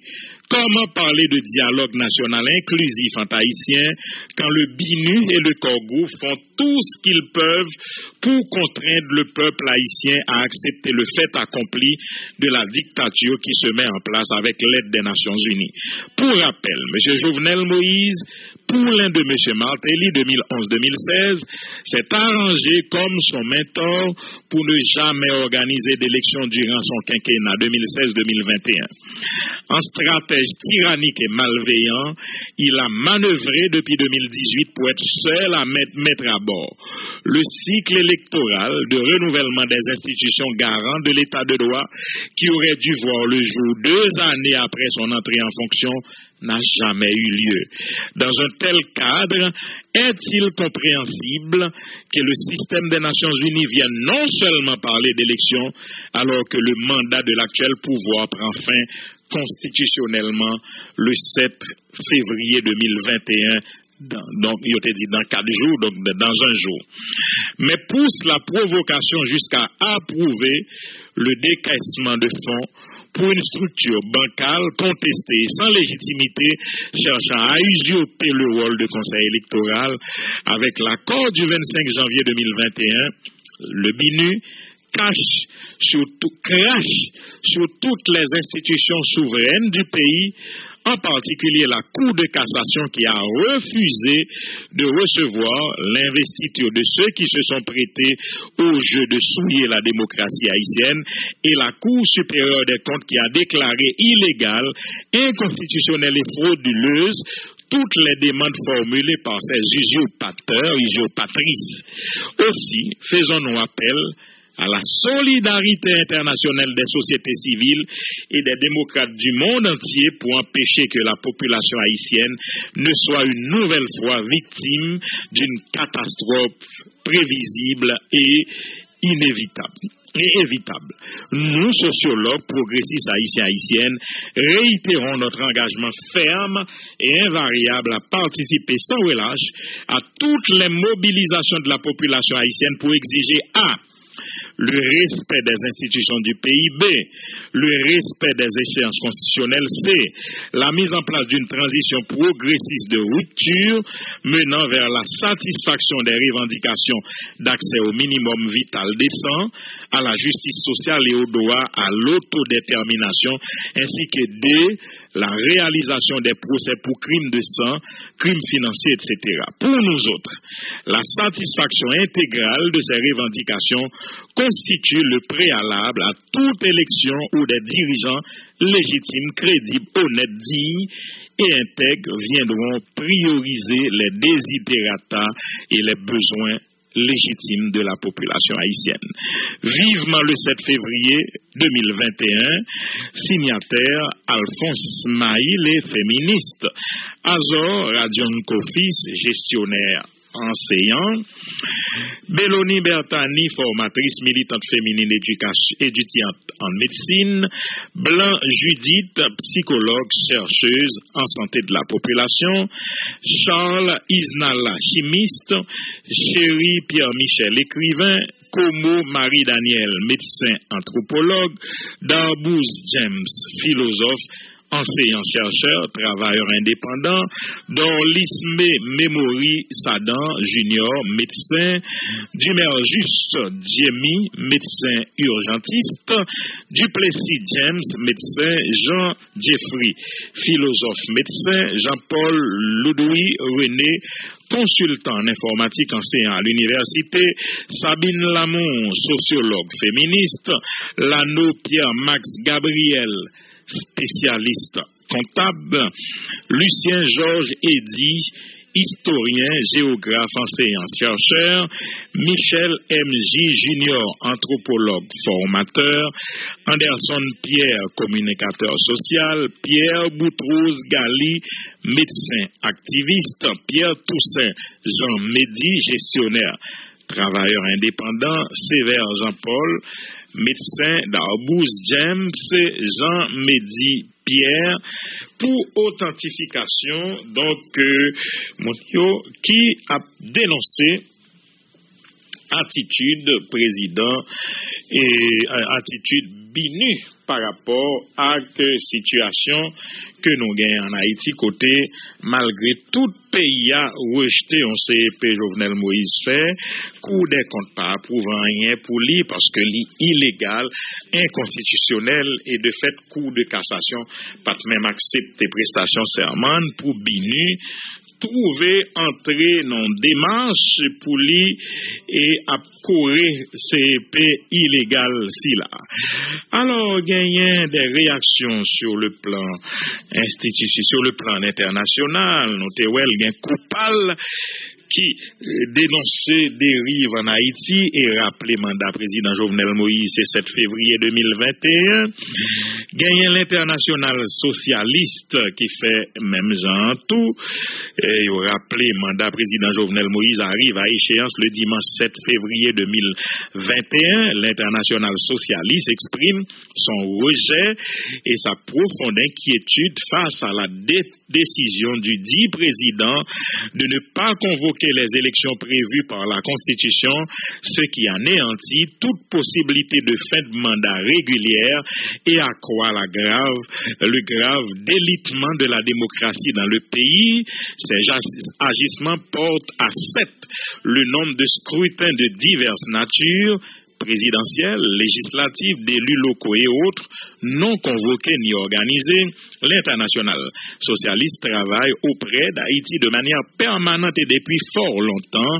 Comment parler de dialogue national inclusif entre Haïtiens quand le BINU et le Corgou font tout ce qu'ils peuvent pour contraindre le peuple haïtien à accepter le fait accompli de la dictature qui se met en place avec l'aide des Nations Unies? Pour rappel, M. Jovenel Moïse, poulain de M. Martelly 2011-2016, s'est arrangé comme son mentor pour ne jamais organiser d'élection durant son quinquennat 2016-2021. En stratège tyrannique et malveillant, il a manœuvré depuis 2018 pour être seul à mettre à bord le cycle électoral de renouvellement des institutions garantes de l'état de droit qui aurait dû voir le jour 2 années après son entrée en fonction n'a jamais eu lieu. Dans un tel cadre, est-il compréhensible que le système des Nations Unies vienne non seulement parler d'élections, alors que le mandat de l'actuel pouvoir prend fin constitutionnellement le 7 février 2021, donc il a dit dans 4 jours, donc dans un jour. Mais pousse la provocation jusqu'à approuver le décaissement de fonds pour une structure bancale contestée sans légitimité, cherchant à usurper le rôle de conseil électoral. Avec l'accord du 25 janvier 2021, le BINU crache sur toutes les institutions souveraines du pays, en particulier la Cour de cassation qui a refusé de recevoir l'investiture de ceux qui se sont prêtés au jeu de souiller la démocratie haïtienne, et la Cour supérieure des comptes qui a déclaré illégale, inconstitutionnelle et frauduleuse toutes les demandes formulées par ces usurpatrices. Aussi, faisons-nous appel à la solidarité internationale des sociétés civiles et des démocrates du monde entier pour empêcher que la population haïtienne ne soit une nouvelle fois victime d'une catastrophe prévisible et inévitable. Nous, sociologues, progressistes haïtiens-haïtiennes, réitérons notre engagement ferme et invariable à participer sans relâche à toutes les mobilisations de la population haïtienne pour exiger A. Le respect des institutions du pays, B. Le respect des échéances constitutionnelles, C. La mise en place d'une transition progressiste de rupture menant vers la satisfaction des revendications d'accès au minimum vital décent, à la justice sociale et au droit à l'autodétermination, ainsi que D. La réalisation des procès pour crimes de sang, crimes financiers, etc. Pour nous autres, la satisfaction intégrale de ces revendications constitue le préalable à toute élection où des dirigeants légitimes, crédibles, honnêtes, dignes et intègres viendront prioriser les desiderata et les besoins légitime de la population haïtienne. Vivement le 7 février 2021, signataire Alphonse Maïle, féministe, Azor Radion-Kofis, gestionnaire enseignant, Béloni Bertani, formatrice militante féminine étudiante en médecine, Blanc Judith, psychologue, chercheuse en santé de la population, Charles Isnala, chimiste, Chéri Pierre-Michel, écrivain, Como Marie-Daniel, médecin anthropologue, Darbouz James, philosophe, enseignant-chercheur, travailleur indépendant, dont Lismé Memory Sadan, junior, médecin, Dumerjus Djemi, médecin urgentiste, Duplessis James, médecin, Jean Jeffrey, philosophe médecin, Jean-Paul Loudoui René, consultant en informatique enseignant à l'université, Sabine Lamont, sociologue féministe, Lano Pierre-Max Gabriel, spécialiste comptable, Lucien Georges Eddy, historien, géographe, enseignant, chercheur, Michel M.J. Junior, anthropologue, formateur, Anderson Pierre, communicateur social, Pierre Boutros Gali, médecin activiste, Pierre Toussaint, Jean Médy, gestionnaire, travailleur indépendant, Sévère Jean-Paul, médecin, Darbouz James, Jean Médy Pierre, pour authentification, donc, qui a dénoncé attitude président et attitude BINU par rapport à que situation que nous gagnons en Haïti côté malgré tout pays a rejeté on CEP Jovenel Moïse fait Cour des comptes pas approuvant rien pour lui parce que lui illégal, inconstitutionnel et de fait Cour de cassation pas même accepter prestations serment pour BINU trouver entrer dans démarche pour lui et à courir CEP illégal si là. Alors gagner des réactions sur le plan institutionnel, sur le plan international, notez gain coupable qui dénonçait dérive en Haïti et rappelait mandat président Jovenel Moïse le 7 février 2021 Gagné l'international socialiste qui fait même genre tout. Et vous rappelez, mandat président Jovenel Moïse arrive à échéance le dimanche 7 février 2021. L'international socialiste exprime son rejet et sa profonde inquiétude face à la décision du dit président de ne pas convoquer les élections prévues par la Constitution, ce qui anéantit toute possibilité de fin de mandat régulière et accroît le grave délitement de la démocratie dans le pays. Ces agissements portent à 7 le nombre de scrutins de diverses natures, présidentielles, législatives, d'élus locaux et autres, non convoqués ni organisés. L'international socialiste travaille auprès d'Haïti de manière permanente et depuis fort longtemps.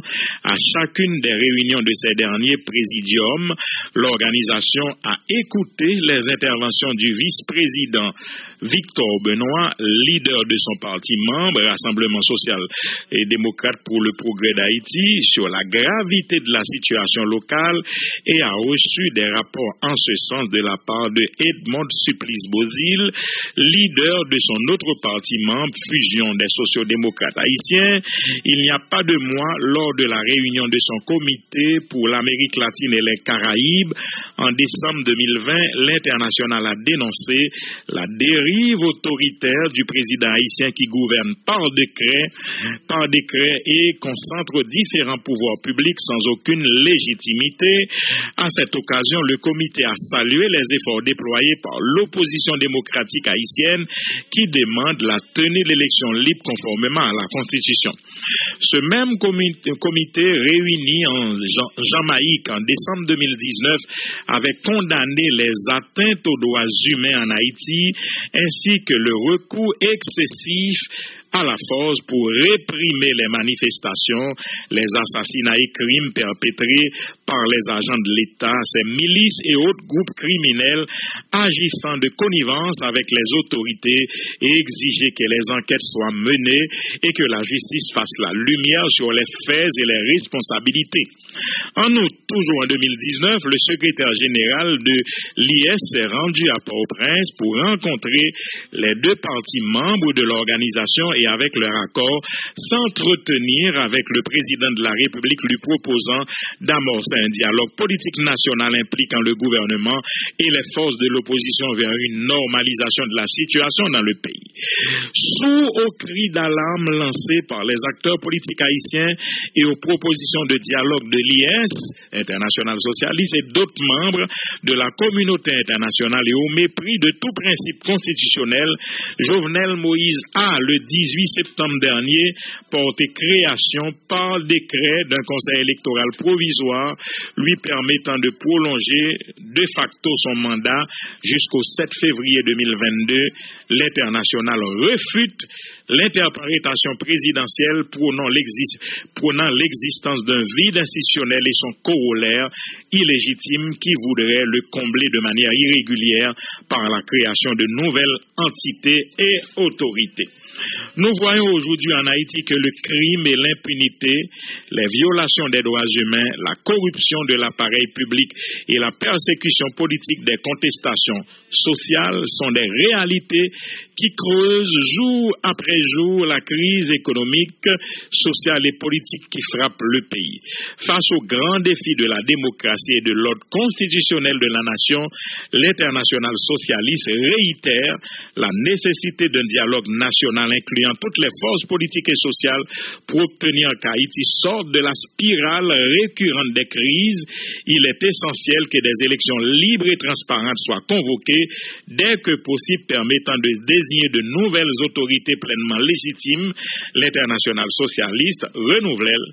À chacune des réunions de ces derniers présidiums, l'organisation a écouté les interventions du vice-président Victor Benoît, leader de son parti membre, Rassemblement social et démocrate pour le progrès d'Haïti, sur la gravité de la situation locale et a reçu des rapports en ce sens de la part de Edmond Supplice-Bozil, leader de son autre parti membre, Fusion des sociodémocrates haïtiens. Il n'y a pas de mois, lors de la réunion de son comité pour l'Amérique latine et les Caraïbes, en décembre 2020, l'international a dénoncé la dérive autoritaire du président haïtien qui gouverne par décret et concentre différents pouvoirs publics sans aucune légitimité. À cette occasion, le comité a salué les efforts déployés par l'opposition démocratique haïtienne qui demande la tenue d'élections libres conformément à la Constitution. Ce même comité réuni en Jamaïque en décembre 2019 avait condamné les atteintes aux droits humains en Haïti ainsi que le recours excessif à la force pour réprimer les manifestations, les assassinats et crimes perpétrés par les agents de l'État, ces milices et autres groupes criminels agissant de connivence avec les autorités et exiger que les enquêtes soient menées et que la justice fasse la lumière sur les faits et les responsabilités. En août, toujours en 2019, le secrétaire général de l'IS s'est rendu à Port-au-Prince pour rencontrer les deux partis membres de l'organisation et avec leur accord, s'entretenir avec le président de la République lui proposant d'amorcer un dialogue politique national impliquant le gouvernement et les forces de l'opposition vers une normalisation de la situation dans le pays. Sous aux cris d'alarme lancés par les acteurs politiques haïtiens et aux propositions de dialogue de l'IS, International Socialiste, et d'autres membres de la communauté internationale et au mépris de tout principe constitutionnel, Jovenel Moïse a, le 18 septembre dernier, porté création par décret d'un conseil électoral provisoire lui permettant de prolonger de facto son mandat jusqu'au 7 février 2022. L'international refute l'interprétation présidentielle prônant l'existence d'un vide institutionnel et son corollaire illégitime qui voudrait le combler de manière irrégulière par la création de nouvelles entités et autorités. Nous voyons aujourd'hui en Haïti que le crime et l'impunité, les violations des droits humains, la corruption de l'appareil public et la persécution politique des contestations sociales sont des réalités qui creusent jour après jour la crise économique, sociale et politique qui frappe le pays. Face aux grands défis de la démocratie et de l'ordre constitutionnel de la nation, l'international socialiste réitère la nécessité d'un dialogue national incluant toutes les forces politiques et sociales pour obtenir qu'Haïti sorte de la spirale récurrente des crises. Il est essentiel que des élections libres et transparentes soient convoquées dès que possible, permettant de désigner de nouvelles autorités pleinement légitimes. L'international socialiste renouvelle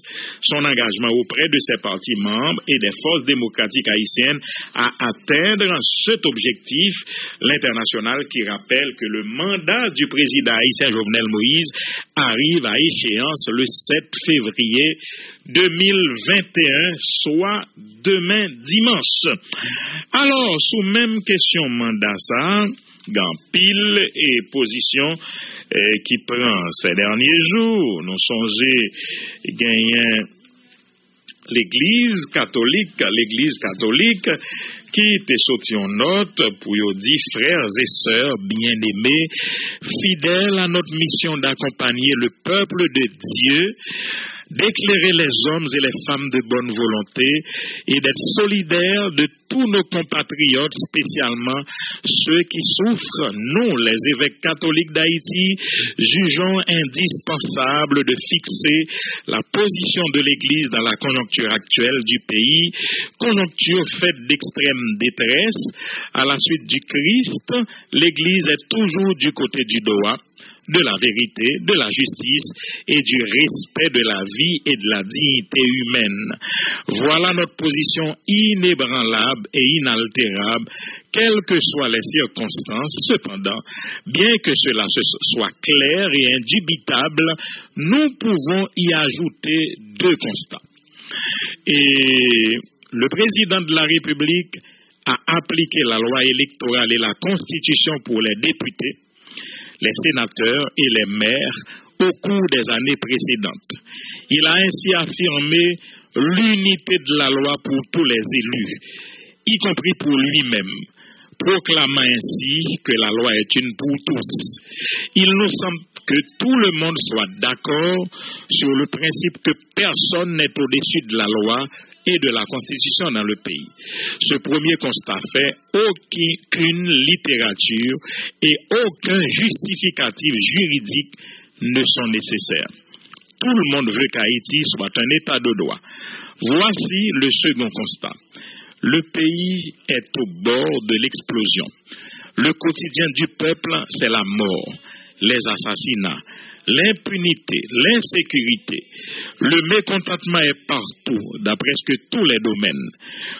son engagement auprès de ses partis membres et des forces démocratiques haïtiennes à atteindre cet objectif. L'international qui rappelle que le mandat du président haïtien Jovenel Moïse arrive à échéance le 7 février 2021, soit demain dimanche. Alors, sous même question mandat ça, dans pile et position qui prend ces derniers jours, nous songez gagner l'Église catholique qui te sorti en note pour dire frères et sœurs bien-aimés, fidèles à notre mission d'accompagner le peuple de Dieu, d'éclairer les hommes et les femmes de bonne volonté et d'être solidaires de tous nos compatriotes, spécialement ceux qui souffrent. Nous, les évêques catholiques d'Haïti, jugeons indispensable de fixer la position de l'Église dans la conjoncture actuelle du pays, conjoncture faite d'extrême détresse. À la suite du Christ, l'Église est toujours du côté du droit, de la vérité, de la justice et du respect de la vie et de la dignité humaine. Voilà notre position inébranlable et inaltérable, quelles que soient les circonstances. Cependant, bien que cela soit clair et indubitable, nous pouvons y ajouter deux constats. Et le président de la République a appliqué la loi électorale et la Constitution pour les députés, les sénateurs et les maires au cours des années précédentes. Il a ainsi affirmé l'unité de la loi pour tous les élus, y compris pour lui-même, proclamant ainsi que la loi est une pour tous. Il nous semble que tout le monde soit d'accord sur le principe que personne n'est au-dessus de la loi et de la Constitution dans le pays. Ce premier constat fait, aucune littérature et aucun justificatif juridique ne sont nécessaires. Tout le monde veut qu'Haïti soit un état de droit. Voici le second constat. Le pays est au bord de l'explosion. Le quotidien du peuple, c'est la mort, les assassinats, l'impunité, l'insécurité. Le mécontentement est partout, dans presque tous les domaines.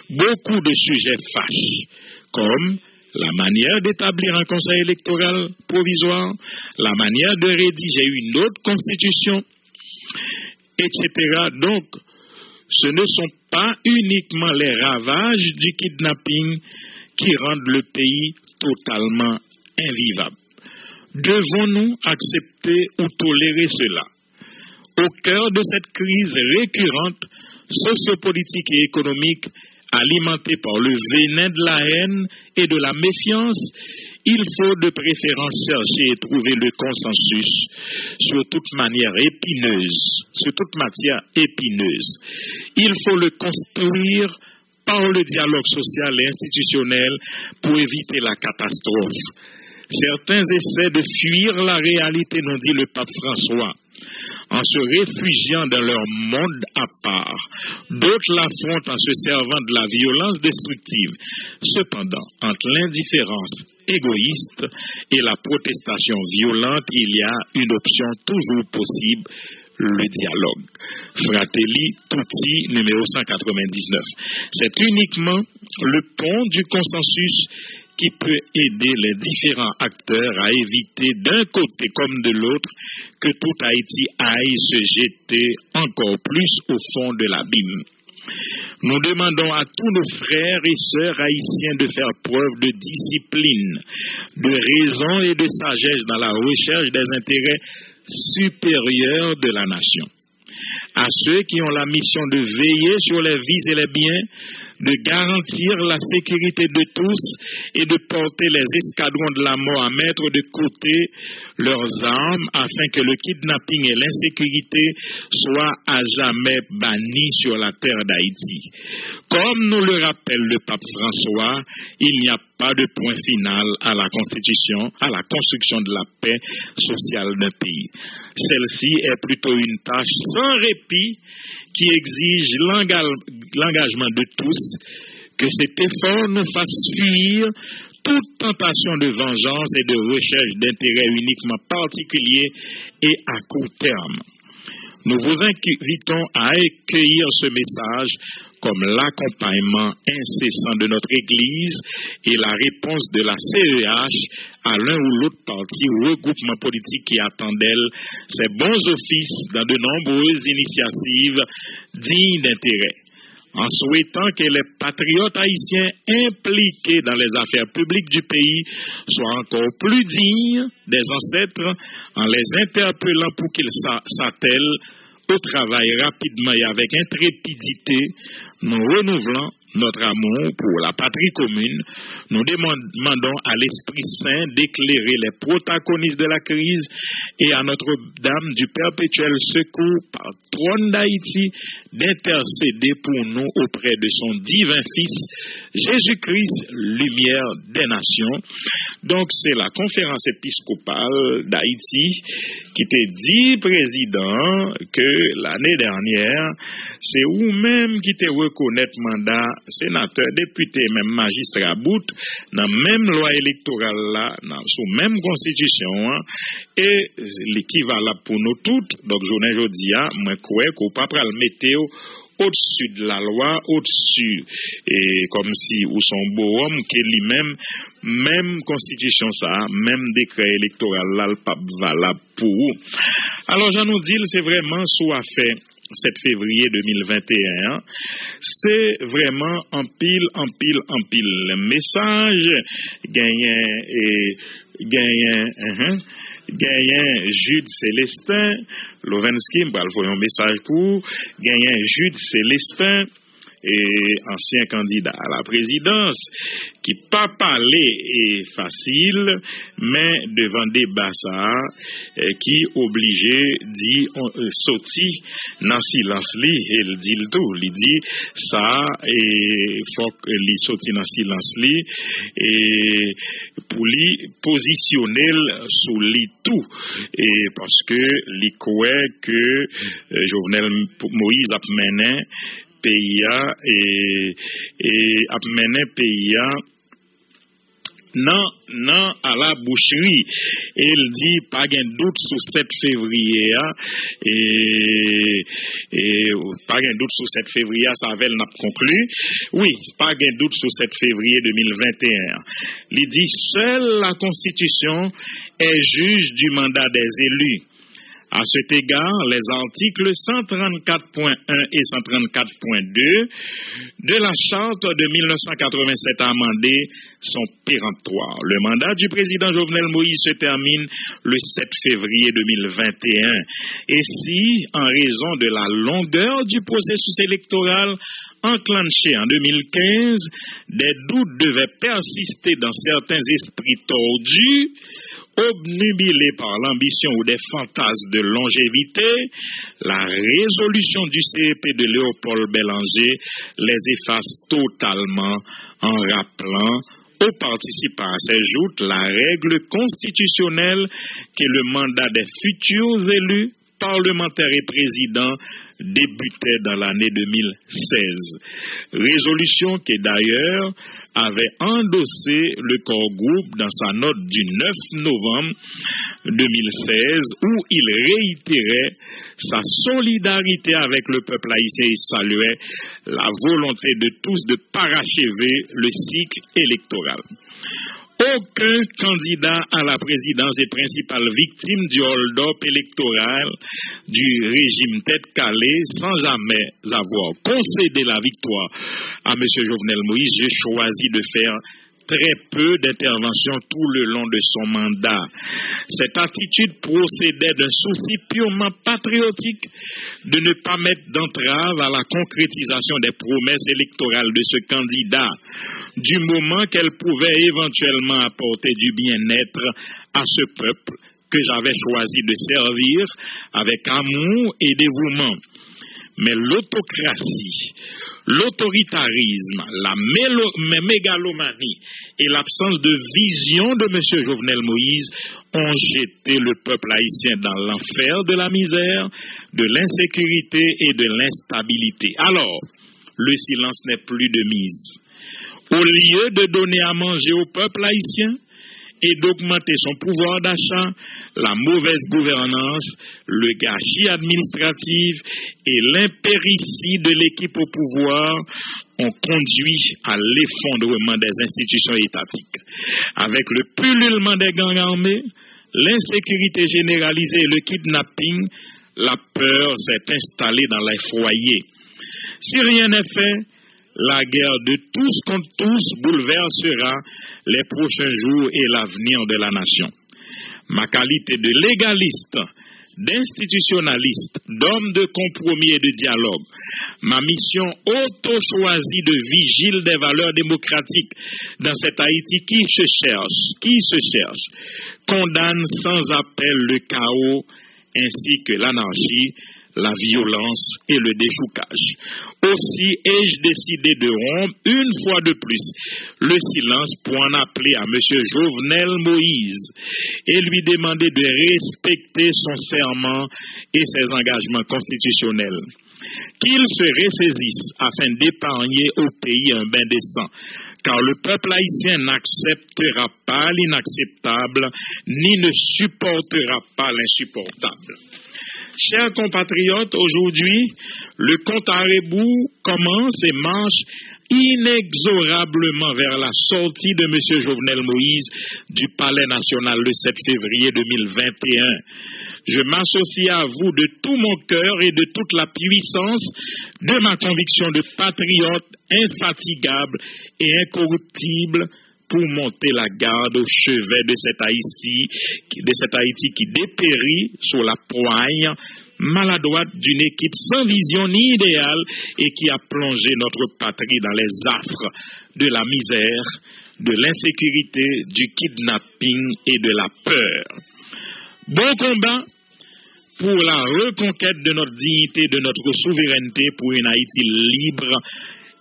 Beaucoup de sujets fâchent, comme la manière d'établir un conseil électoral provisoire, la manière de rédiger une autre constitution, etc. Donc, ce ne sont pas uniquement les ravages du kidnapping qui rendent le pays totalement invivable. Devons-nous accepter ou tolérer cela? Au cœur de cette crise récurrente, sociopolitique et économique, alimentée par le venin de la haine et de la méfiance, il faut de préférence chercher et trouver le consensus sur toute matière épineuse. Il faut le construire par le dialogue social et institutionnel pour éviter la catastrophe. Certains essaient de fuir la réalité, nous dit le pape François, en se réfugiant dans leur monde à part. D'autres l'affrontent en se servant de la violence destructive. Cependant, entre l'indifférence égoïste et la protestation violente, il y a une option toujours possible, le dialogue. Fratelli Tutti, numéro 199. C'est uniquement le pont du consensus qui peut aider les différents acteurs à éviter d'un côté comme de l'autre que tout Haïti aille se jeter encore plus au fond de l'abîme. Nous demandons à tous nos frères et sœurs haïtiens de faire preuve de discipline, de raison et de sagesse dans la recherche des intérêts supérieurs de la nation. À ceux qui ont la mission de veiller sur les vies et les biens, de garantir la sécurité de tous et de porter les escadrons de la mort à mettre de côté leurs armes afin que le kidnapping et l'insécurité soient à jamais bannis sur la terre d'Haïti. Comme nous le rappelle le pape François, il n'y a pas de point final à la Constitution, à la construction de la paix sociale d'un pays. Celle-ci est plutôt une tâche sans répit qui exige l'engagement de tous, que cet effort nous fasse fuir toute tentation de vengeance et de recherche d'intérêts uniquement particuliers et à court terme. Nous vous invitons à accueillir ce message comme l'accompagnement incessant de notre Église et la réponse de la CEH à l'un ou l'autre parti ou regroupement politique qui attend d'elle ses bons offices dans de nombreuses initiatives dignes d'intérêt. En souhaitant que les patriotes haïtiens impliqués dans les affaires publiques du pays soient encore plus dignes des ancêtres en les interpellant pour qu'ils s'attellent au travail rapidement et avec intrépidité, nous renouvelons notre amour pour la patrie commune. Nous demandons à l'Esprit Saint d'éclairer les protagonistes de la crise et à Notre-Dame du perpétuel secours par trône d'Haïti d'intercéder pour nous auprès de son divin Fils, Jésus-Christ, lumière des nations. Donc c'est la conférence épiscopale d'Haïti qui t'a dit, président, que l'année dernière, c'est vous-même qui te reconnaître mandat sénateur, député, même magistrat bout, dans même loi électorale là, sous même constitution, et l'équivalent pour nous toutes. Donc, je ne dis pas, moi, qu'on pas le mettre au-dessus de la loi, au-dessus, et comme si ou son beau homme qui lui-même, même constitution ça, même décret électoral là, le pas valable pour vous. Alors, j'en nous dis, c'est vraiment sous affaire 7 février 2021, c'est vraiment en pile. Le message gagnant Jude Célestin, Lovensky, il faut un message pour gagnant Jude Célestin, et ancien candidat à la présidence, qui pas parler est facile, mais devant des bassards qui obligé dit sorti dans silence li, il dit le tout, il dit ça et faut qu'il sorti dans silence li et pour lui positionner sous li tout et parce que li croit que Jovenel Moïse a mené pays et a mené pays non à la boucherie. Et il dit pas gain doute sur 7 février et pas gain doute sur 7 février ça avait n'a conclu. Oui, pas gain doute sur 7 février 2021. Il dit seule la Constitution est juge du mandat des élus. À cet égard, les articles 134.1 et 134.2 de la Charte de 1987 amendée sont péremptoires. Le mandat du président Jovenel Moïse se termine le 7 février 2021. Et si, en raison de la longueur du processus électoral enclenché en 2015, des doutes devaient persister dans certains esprits tordus, obnubilés par l'ambition ou des fantasmes de longévité, la résolution du CEP de Léopold Bélanger les efface totalement en rappelant aux participants s'ajoute la règle constitutionnelle que le mandat des futurs élus, parlementaires et présidents débutait dans l'année 2016. Résolution qui d'ailleurs avait endossé le corps groupe dans sa note du 9 novembre 2016 où il réitérait sa solidarité avec le peuple haïtien et saluait la volonté de tous de parachever le cycle électoral. Aucun candidat à la présidence est principale victime du hold-up électoral du régime tête calée sans jamais avoir concédé la victoire à M. Jovenel Moïse. J'ai choisi de faire très peu d'interventions tout le long de son mandat. Cette attitude procédait d'un souci purement patriotique de ne pas mettre d'entrave à la concrétisation des promesses électorales de ce candidat, du moment qu'elle pouvait éventuellement apporter du bien-être à ce peuple que j'avais choisi de servir avec amour et dévouement. Mais l'autocratie, l'autoritarisme, la mégalomanie et l'absence de vision de M. Jovenel Moïse ont jeté le peuple haïtien dans l'enfer de la misère, de l'insécurité et de l'instabilité. Alors, le silence n'est plus de mise. Au lieu de donner à manger au peuple haïtien et d'augmenter son pouvoir d'achat, la mauvaise gouvernance, le gâchis administratif et l'impéritie de l'équipe au pouvoir ont conduit à l'effondrement des institutions étatiques. Avec le pullulement des gangs armés, l'insécurité généralisée et le kidnapping, la peur s'est installée dans les foyers. Si rien n'est fait, la guerre de tous contre tous bouleversera les prochains jours et l'avenir de la nation. Ma qualité de légaliste, d'institutionnaliste, d'homme de compromis et de dialogue, ma mission auto-choisie de vigile des valeurs démocratiques dans cet Haïti qui se cherche, condamne sans appel le chaos ainsi que l'anarchie, la violence et le déchoucage. Aussi ai-je décidé de rompre une fois de plus le silence pour en appeler à M. Jovenel Moïse et lui demander de respecter son serment et ses engagements constitutionnels. Qu'il se ressaisisse afin d'épargner au pays un bain de sang, car le peuple haïtien n'acceptera pas l'inacceptable, ni ne supportera pas l'insupportable. Chers compatriotes, aujourd'hui, le compte à rebours commence et marche inexorablement vers la sortie de M. Jovenel Moïse du Palais national le 7 février 2021. Je m'associe à vous de tout mon cœur et de toute la puissance de ma conviction de patriote infatigable et incorruptible pour monter la garde au chevet de cet Haïti qui dépérit sous la poigne maladroite d'une équipe sans vision ni idéal et qui a plongé notre patrie dans les affres de la misère, de l'insécurité, du kidnapping et de la peur. Bon combat pour la reconquête de notre dignité, de notre souveraineté, pour une Haïti libre,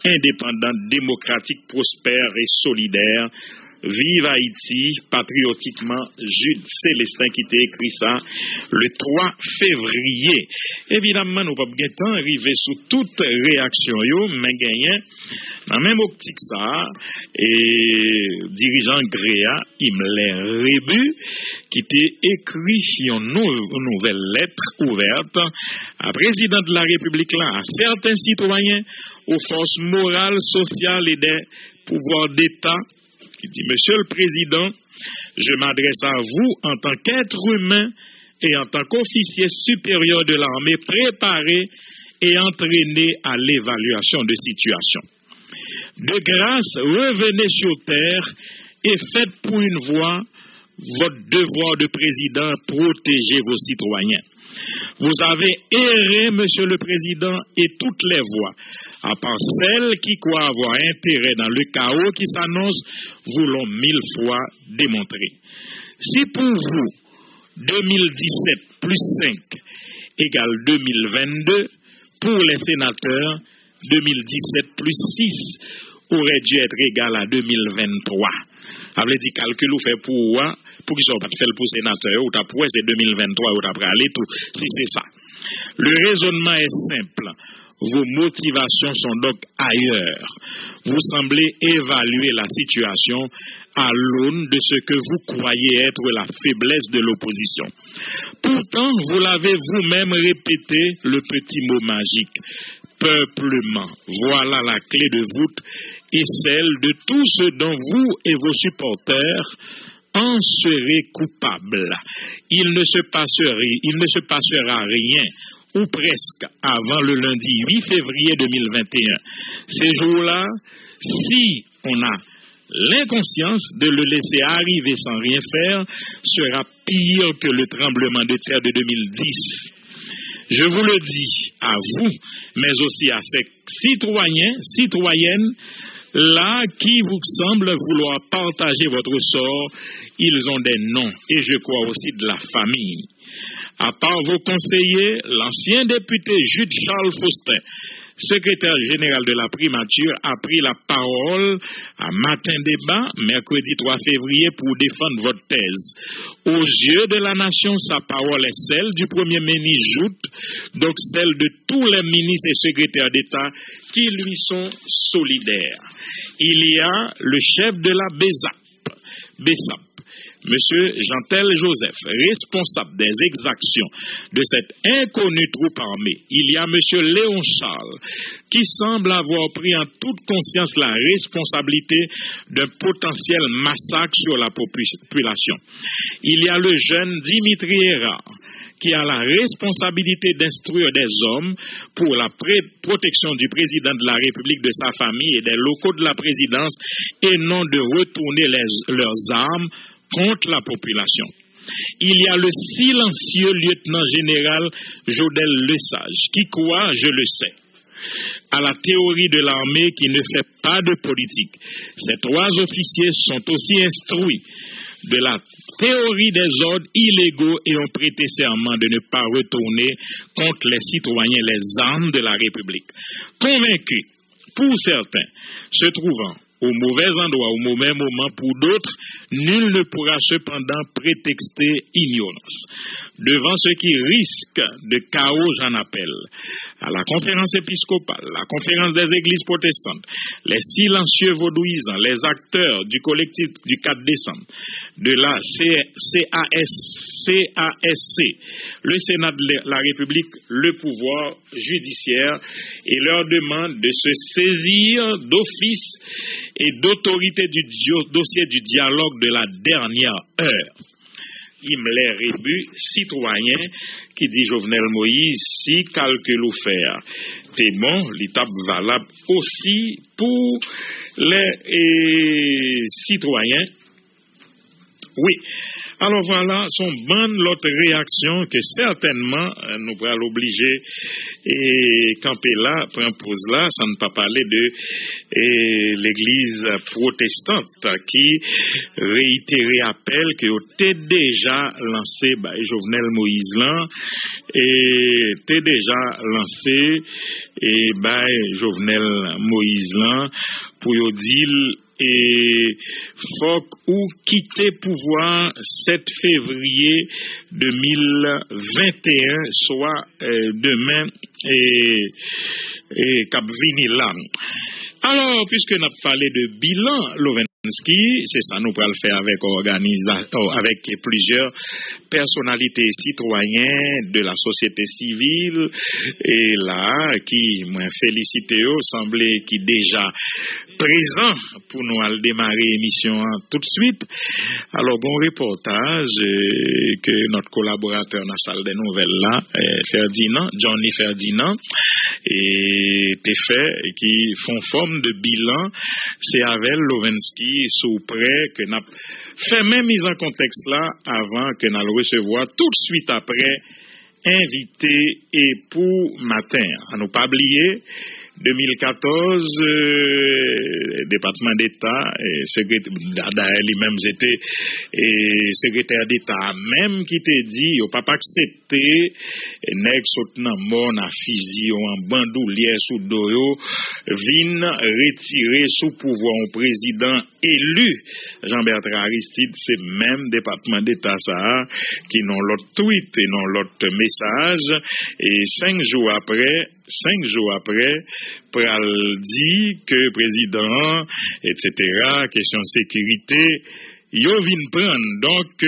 indépendante, démocratique, prospère et solidaire. Vive Haïti, patriotiquement, Jude Célestin qui t'a écrit ça le 3 février. Évidemment, nous ne pouvons pas arriver sous toute réaction, mais gagner dans même optique ça, et dirigeant Gréa, il me l'a rebu, qui t'a écrit une nouvelle lettre ouverte à président de la République là, à certains citoyens, aux forces morales, sociales et des pouvoirs d'État, qui dit: Monsieur le Président, je m'adresse à vous en tant qu'être humain et en tant qu'officier supérieur de l'armée préparé et entraîné à l'évaluation de situation. De grâce, revenez sur terre et faites pour une fois votre devoir de président, protéger vos citoyens. Vous avez erré, Monsieur le Président, et toutes les voies, à part celles qui croient avoir intérêt dans le chaos qui s'annonce, vous l'ont 1000 fois démontré. Si pour vous, 2017 plus 5 égale 2022, pour les sénateurs, 2017 plus 6 aurait dû être égal à 2023. Avait dit calcul ou fait pour qu'ils soient pas fait pour sénateur ou après c'est 2023 ou après aller tout si c'est ça. Le raisonnement est simple. Vos motivations sont donc ailleurs. Vous semblez évaluer la situation à l'aune de ce que vous croyez être la faiblesse de l'opposition. Pourtant, vous l'avez vous-même répété, le petit mot magique. Peuplement. Voilà la clé de voûte et celle de tout ce dont vous et vos supporters en serez coupables. Il ne se passera rien, ou presque, avant le lundi 8 février 2021. Ces jours-là, si on a l'inconscience de le laisser arriver sans rien faire, sera pire que le tremblement de terre de 2010. Je vous le dis à vous, mais aussi à ces citoyennes, là qui vous semblent vouloir partager votre sort. Ils ont des noms et je crois aussi de la famille. À part vos conseillers, l'ancien député Jude Charles Faustin, secrétaire général de la primature, a pris la parole à Matin Débat, mercredi 3 février, pour défendre votre thèse. Aux yeux de la nation, sa parole est celle du Premier ministre Joute, donc celle de tous les ministres et secrétaires d'État qui lui sont solidaires. Il y a le chef de la BESAP, Monsieur Jean-Tel Joseph, responsable des exactions de cette inconnue troupe armée. Il y a Monsieur Léon Charles, qui semble avoir pris en toute conscience la responsabilité d'un potentiel massacre sur la population. Il y a le jeune Dimitri Hérard, qui a la responsabilité d'instruire des hommes pour la protection du président de la République, de sa famille et des locaux de la présidence, et non de retourner leurs armes contre la population. il y a le silencieux lieutenant général Jodel Lesage, qui croit, je le sais, à la théorie de l'armée qui ne fait pas de politique. Ces trois officiers sont aussi instruits de la théorie des ordres illégaux et ont prêté serment de ne pas retourner contre les citoyens les armes de la République. Convaincus, pour certains, se trouvant au mauvais endroit, au mauvais moment pour d'autres, nul ne pourra cependant prétexter ignorance. Devant ce qui risque de chaos, j'en appelle à la conférence épiscopale, la conférence des églises protestantes, les silencieux vaudouisants, les acteurs du collectif du 4 décembre, de la CASC, le Sénat de la République, le pouvoir judiciaire, et leur demande de se saisir d'office et d'autorité du dossier du dialogue de la dernière heure. Himmler Rébu, citoyen, qui dit Jovenel Moïse, si calcul ou faire. C'est bon, l'étape valable aussi pour les citoyens. Oui. Alors voilà, son bonne l'autre réaction que certainement nous pourrons l'obliger et camper là, prendre pause là, ça ne pas parler de l'église protestante qui réitérait appel que était déjà lancé Jovenel Moïse là et était déjà lancé et Jovenel Moïse là pour dire et faut ou quitter pouvoir 7 février 2021 soit demain et cap vini là. Alors puisque nous avons parlé de bilan Lovensky, c'est ça nous pourrons le faire avec plusieurs personnalités citoyennes de la société civile et là qui moi félicité semblait qui déjà présent pour nous aller démarrer l'émission tout de suite. Alors bon reportage que notre collaborateur dans la salle des nouvelles là, Johnny Ferdinand et fait qui font forme de bilan, c'est avec Lovensky sous près que n'a fait même mise en contexte là avant que nous le recevoir tout de suite après invité et pour matin. À ne pas oublier 2014, département d'État, secrétaire lui-même était secrétaire d'État, même qui te dit, au pas accepté, nèg soutenant mort na fusil en bandoulière sous doyo, vin retirer sous pouvoir un président élu, Jean-Bertrand Aristide, c'est même département d'État ça, qui n'ont l'autre tweet et n'ont l'autre message, et 5 jours après, pral dit que président, etc., question sécurité, yo vin prendre. Donc,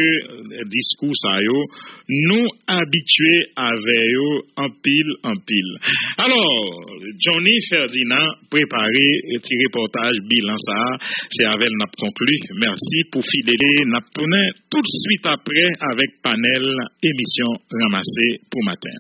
discours ça yo, nous habitués avec yo en pile. Alors, Johnny Ferdinand, préparé, petit reportage, bilan ça, c'est avec n'a conclu. Merci pour fidélité, n'a tourné tout de suite après avec panel émission ramassée pour matin.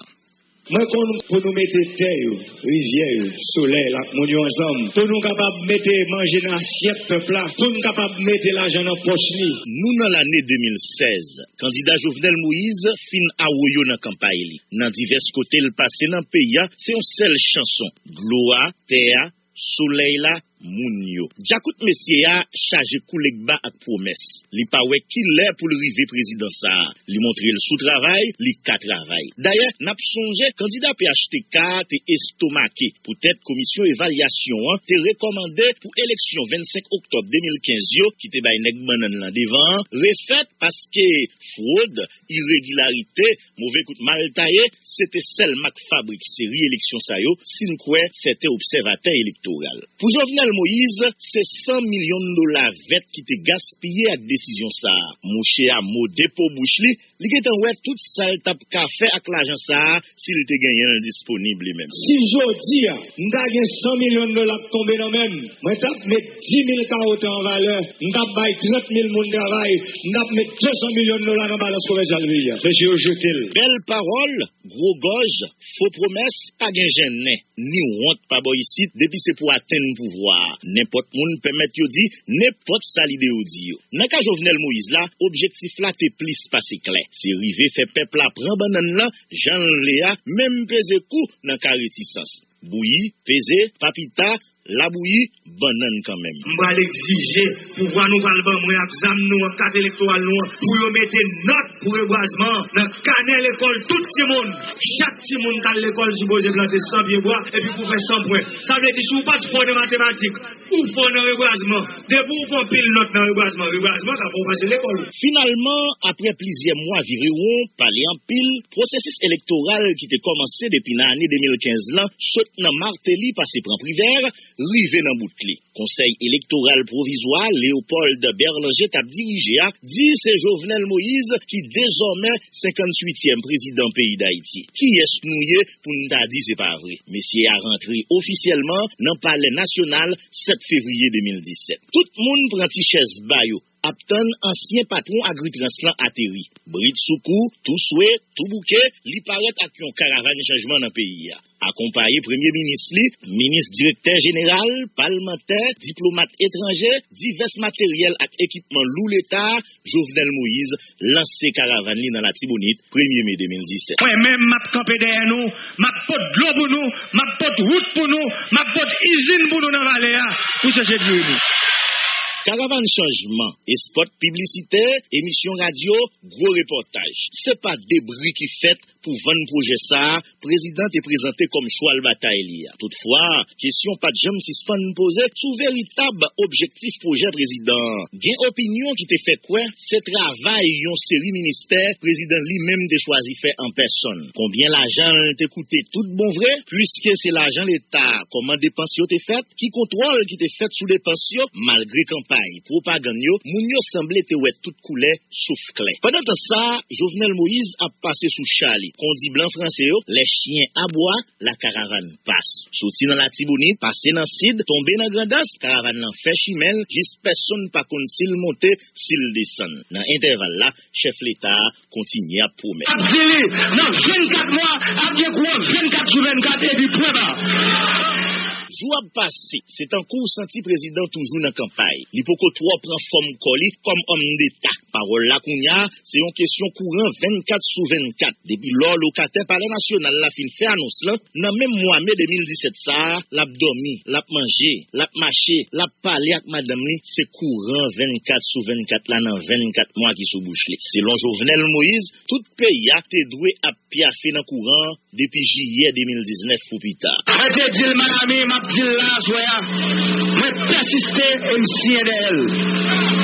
Moi, pour nous mettre terre, rivière, soleil, la monnaie ensemble, pour nous capables de mettre manger dans l'assiette peuple là, pour nous capables de mettre l'argent dans la poche. Nous, dans l'année 2016, candidat Jovenel Moïse fin à Ouyo dans la campagne. Dans divers côtés, le passé dans le pays, c'est une seule chanson. Gloire, terre, soleil là, Mounio. Jacout Messier a chargé Koulegba à promesse. Li pa wè ki lè pour le rivé président ça. Li montre le sous-travail, li ka travail. D'ailleurs, n'a songé candidat PHTK te estomaqué. Peut-être commission évaluation te recommandé pour élection 25 octobre 2015 yo qui te bay nèg banan là devant, refaite parce que fraude, irrégularité, mauvais coup de mal taillé, c'était seulement fabrique série élection ça yo, sin quoi c'était observateur électoral. Pour Jovenel Moïse, c'est 100 millions de dollars vet qui te gaspillé avec décision ça. Mouché à mot dépôt bouche li getan ouais toute ça tap ka fait avec l'argent ça s'il te gagné disponible lui-même. Si jodi m'ta gen 100 millions de dollars tomber dans même, moi tap mettre 10 000 carottes en valeur, m'ta bay 30 000 moun travail, m'ta mettre 200 millions de dollars dans balance commerciale pays. Monsieur jeté. Belle parole, gros gorge, faux promesse, pas gen gêne ni honte pas boy ici depuis c'est pour atteindre pouvoir. N'importe monde permet yo di, n'importe ça l'idée yo di. Nan ka Jovenel Moïse là, objectif là te plis passé clair. C'est rivé fait peuple là prend banane là, Jean Léa même pèse coup nan ka réticence. Bouilli, pesé, papita, la bouillie, banane quand même. M'va l'exiger pouvoir nous parler moi exam nous en carte électorale nous pour yo mettre note pour reboisement dans canet l'école tout le monde. Chaque petit monde dans l'école supposé planter 100 pieds bois et puis pour faire 100 points. Ça veut dire si vous pas fort de mathématiques ou fort dans reboisement, de vous pour pile note dans reboisement quand vous passer l'école. Finalement, après plusieurs mois environ, parler en pile, processus électoral qui était commencé depuis l'année 2015 là, saute dans Martelly passé prend Privert, rivé dans Boutli. Conseil électoral provisoire Léopold Berlanger t'a dirigé a dit c'est Jovenel Moïse qui désormais 58e président pays d'Haïti. Qui est noué pour nous t'a dit c'est pas vrai. Monsieur a rentré officiellement dans le palais national 7 février 2017. Tout le monde prend chaise bayo. Apton, ancien patron agritranslan atterri. Brit soukou, tout souhait, tout bouquet, li paraît ak yon caravane changement dans le pays. Accompagné Premier ministre, ministre directeur général, parlementaire, diplomate étranger, divers matériels ak équipement lou l'État, Jovenel Moïse lancé caravane dans la Tibonite 1er mai 2017. Moi-même, m'a campé derrière nous, m'a pot de l'eau pour nous, m'a pot de route pour nous, m'a pot d'usine pour nous dans la vallée, pour chercher de nous. Caravane changement, et spot publicitaire, émission radio, gros reportage. C'est pas débris qui fait pour vendre projet ça, président est présenté comme choix le bataille. Toutefois, question pas de jamais suspend poser sous véritable objectif projet président. Gain opinion qui te fait quoi? C'est travail yon série ministère, président lui-même te choisi fait en personne. Combien l'argent t'est coûté tout bon vrai? Puisque c'est l'argent l'État, comment dépenses t'es fait, qui contrôle qui t'est fait sous dépenses malgré campagne, propagande moun yo semblé te ouais toute couleur sauf clair. Pendant ça, Jovenel Moïse a passé sous Charlie. Qu'on dit blanc français, les chiens aboient, la caravane passe. Sorti dans la Tibonite, passé dans Sid, tombé dans Grandas, caravane nan fait chimel, juste personne pas kon s'il monte, s'il descend. Dans intervalle là, chef l'État continue à promettre. Dans 24 mois, après quoi 24 sur 24 et puis point bas. Jour passé, c'est un coup senti président toujours dans campagne. L'hypoco 3 prend forme colis comme homme d'État. Parole la kounya, c'est une question courant 24 sur 24. Depuis lors, locataire palais national la fin fait annonce là, dans même mois mai 2017 ça, l'a dormi, l'a mangé, l'a marché, l'a parlé avec madame li, c'est courant 24 sur 24 là dans 24 mois qui sous bouche li. Selon Jovenel Moïse, tout pays a été doué à piaffer dans courant depuis juillet 2019 pour plus tard. Dit là, moi persister et m'sier d'elle.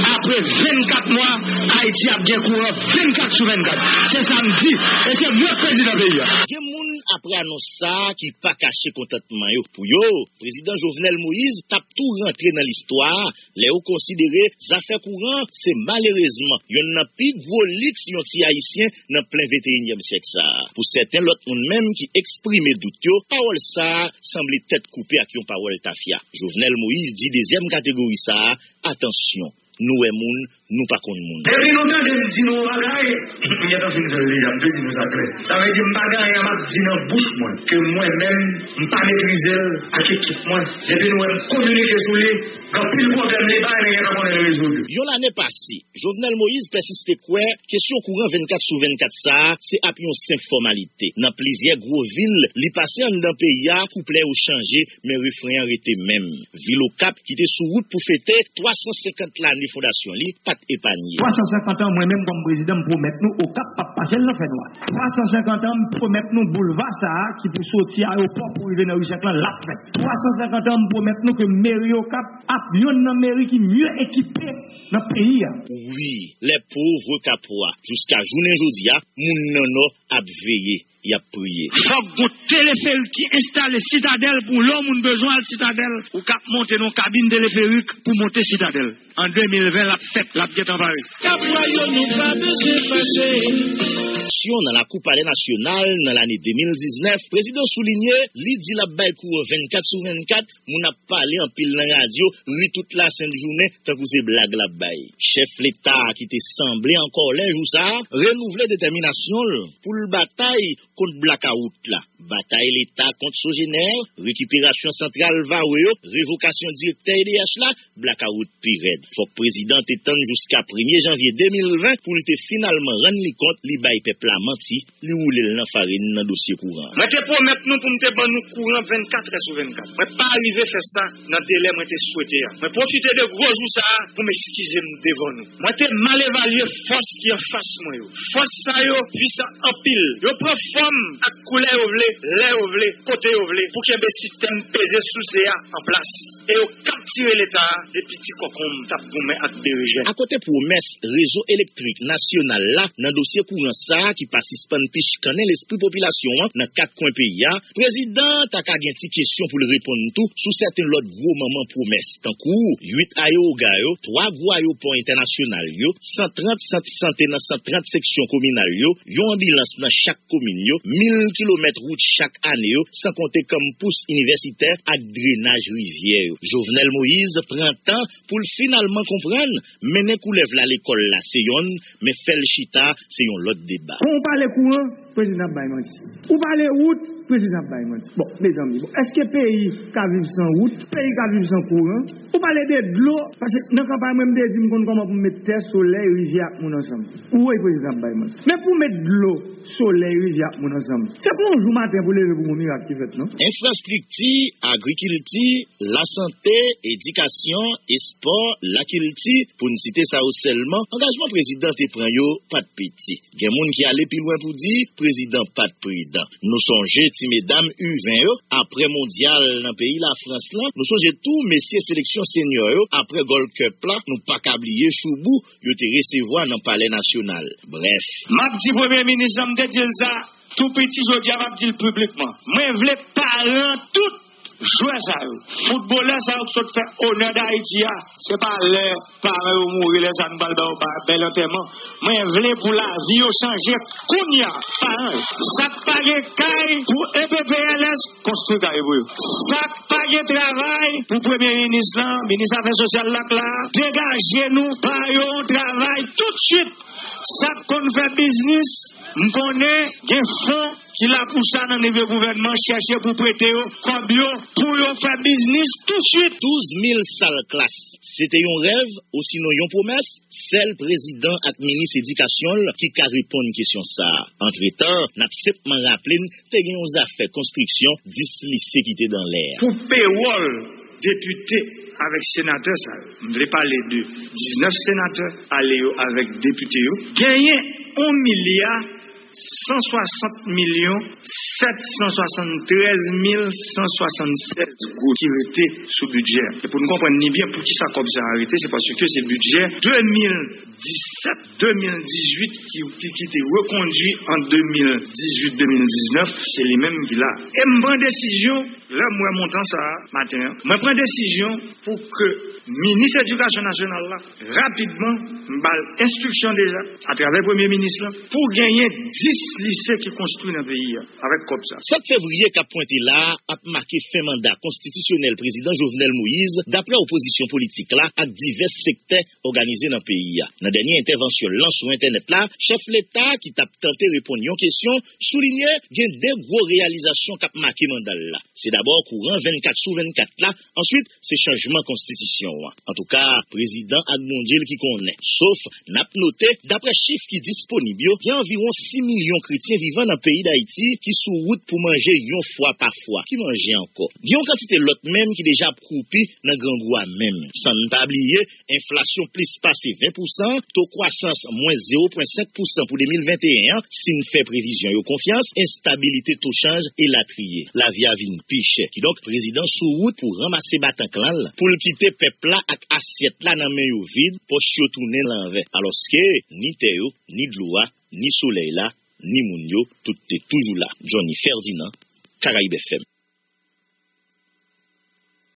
Après 24 mois, Haïti a bien courant 24 sur 24. C'est ça me dit. Et c'est moi président pays. Il y a moun après annonce ça qui pas caché contentement yo. Pour yo, président Jovenel Moïse tape tout rentré dans l'histoire. Les ou considéré affaires courant, c'est malheureusement yon n'a plus gros lix yon ti haïtien dans plein 21e siècle ça. Pour certains l'autre moun même qui exprime doute yo, parole ça semble tête coupée à qui on parole tafia. Jovenel Moïse dit deuxième catégorie ça, attention, nous et moun, nous pas contre moun. Et puis nous quand je dis nous bagaille, il y a dans une jolie, il y a deux nous ça clair. Ça veut dire bagaille m'a dit dans bouche moi que moi même pas maîtriser avec équipe moi. Et puis nous communiquer sur lui, quand pile problème les pas rien pas résoudre. Yo l'année passée, Jovenel Moïse persistait quoi, question courant 24 sur 24 ça, c'est à une simple formalité. Dans plusieurs gros villes, li passé en dans pays a couplet ou changé, mais refrain resté même. Ville au Cap qui était sous route pour fêter 350 l'année fondation li, pas épargné. 350 ans moi-même comme président pour mettre nous au Cap pas passer le fait noir. 350 ans pour mettre nous boulevard ça qui pour sortir aéroport pour arriver dans Richard là fait. 350 ans pour mettre nous que mairie au Cap a une mairie qui mieux équipée dans le pays. Oui, les pauvres capois jusqu'à journée jodia, moun nono a veillé. Il a prié. Faut que téléphérique qui installe citadelle pour l'homme qui a besoin de citadelle ou cap monter dans cabine téléphérique pour monter citadelle. En 2020 la fête la guette en Paris. Cap royaume nous pas besoin passer. élection dans la Coupe Palais nationale dans l'année 2019, président souligné, li dit la bail cour 24/24, moun a parlé en pile dans radio, lui toute la sainte journée, tant que c'est blague la bail. Chef l'État qui était semblé encore les jours ça, renouveler détermination pour le bataille contre blackout là. Bataille l'État contre Sogénère, récupération centrale Vaouéo, révocation directeur EDH là, blackout pire. Faut que président étende jusqu'à 1er janvier 2020 pour le finalement rendre li compte li bail peuple a menti, li roule dans farine dans dossier courant. Moi te promettre nous pour me ban nous courant 24/24. Moi pas arriver faire ça dans délai moi te souhaité. Moi profiter de gros jours ça pour m'excuser devant nous. Moi te mal évaluer force qui en face moi yo. Force ça yo puissant en pile. Yo prend forme à couleur ovlé, l'air ovlé, côté ovlé pour qu'il y ait un système pesé sous CA en place. Et yo capturer l'état des petits cocons tap goumé ak dirigeant. À côté promesse réseau électrique national là dans dossier courant ça qui participe piche connaît l'esprit population dans 4 coins pays. Président ta ka gen ti question pour le répondre tout sous certains l'autre gros moment promesse. Tant coup 8 aéroga yo, 3 gros aéroports international yo, 130 centres santé dans 130 sections communales yo, yon ambulance dans chaque commune yo, 1000 km route chaque année yo, sans compter campus universitaire ak drainage rivière yo. Jovenel Moïse prend temps pour finalement comprendre mener coulève la l'école là c'est yon mais fait le chita c'est yon l'autre débat. On parle courant, président Baymenti. On parle route, président Baymenti. Bon, mes amis, est-ce que pays qui vivent sans route, pays qui vivent sans courant, on parle de l'eau, parce que dans la campagne, même des dit comment pour mettre terre, soleil, rivière, mon ensemble. Où est président Baymenti? Mais pour mettre de l'eau, soleil, rivière, mon ensemble. C'est pour un jour matin pour lever pour mon miracle qui fait, non? Infrastructure, agriculture, la santé, éducation, et sport, l'agriculture, pour ne citer ça seulement, engagement président te prend yo, pas de petit. Il y a des gens qui allaient plus loin pour dire, président pas de président. Nous songez, ti mesdames U20 après mondial dans le pays la France là, nous songez tout messieurs sélection senior après Gold Cup là, nous pas qu'oublier Choubou, yo te recevoir dans palais national. Bref, m'a dit premier ministre me dit ça tout petit jodi m'a dit publiquement. Moi vle parler tout jouer ça footballeur ça qui fait honneur d'Haïti c'est pas leur parents ou mourir les an bal bel enterrement moi vle pour la vie au changer kounya parents ça pas caille pour EPPLS construire caille pour ça pas travail pour premier ministre ministre affaires sociales là dégager nous par un travail tout de suite ça qu'on fait business on connaît des fonds qui la poussé dans le gouvernement chercher pour prêter combien pour faire business tout de suite 12 000 salles classes. C'était un rêve ou sinon une promesse, c'est le président et ministre éducation qui a répondu à une question ça. Entre-temps, n'a simplement rappelé que il y a une affaire construction 10 lycées qui étaient dans l'air. Pour paywall député avec sénateur ça, je vais parler de 19 sénateurs aller avec députés gagner 1 milliard 160 millions 773 176 gouttes qui étaient sous budget. Et pour nous comprendre ni bien pour qui ça comme ça arrêté, c'est parce que c'est budget 2017-2018 qui était reconduit en 2018-2019, c'est les mêmes qui là. Et je prends décision, là moi montant ça matin, je prends décision pour que ministre de l'Éducation nationale là, rapidement, balle instruction déjà, à travers le Premier ministre là, pour gagner 10 lycées qui construisent dans le pays, avec comme ça. 7 février qu'a pointé là, a marqué fin mandat constitutionnel président Jovenel Moïse, d'après opposition politique là, à divers secteurs organisés dans le pays. Dans la dernière intervention là sur Internet là, chef l'État qui t'a tenté répondre à une question, soulignait qu'il y a des gros réalisations qu'a marqué mandat là. C'est d'abord courant 24/24 là, ensuite c'est changement constitution. En tout cas, président Admondiel qui connaît. Sauf, n'a noté, d'après chiffres qui disponibles, il y a environ 6 millions de chrétiens vivant dans le pays d'Haïti qui sont route pour manger une fois par fois. Qui mangeait encore? Il y a une quantité l'autre même qui déjà croupi dans grand goût même. Sans ne pas oublier, inflation plus passé 20%, taux croissance moins 0,5% pour 2021, si nous fait prévision et confiance, instabilité taux change et la trier. La vie a vine piche. Qui donc, président sous route pour ramasser Bataclan, pour le quitter peuple là ak assiette là nan men yo vide pour yo tourner l'envers alors que ni terre ni de l'eau ni soleil là ni moun yo tout est toujours là Johnny Ferdinand Caraïbes FM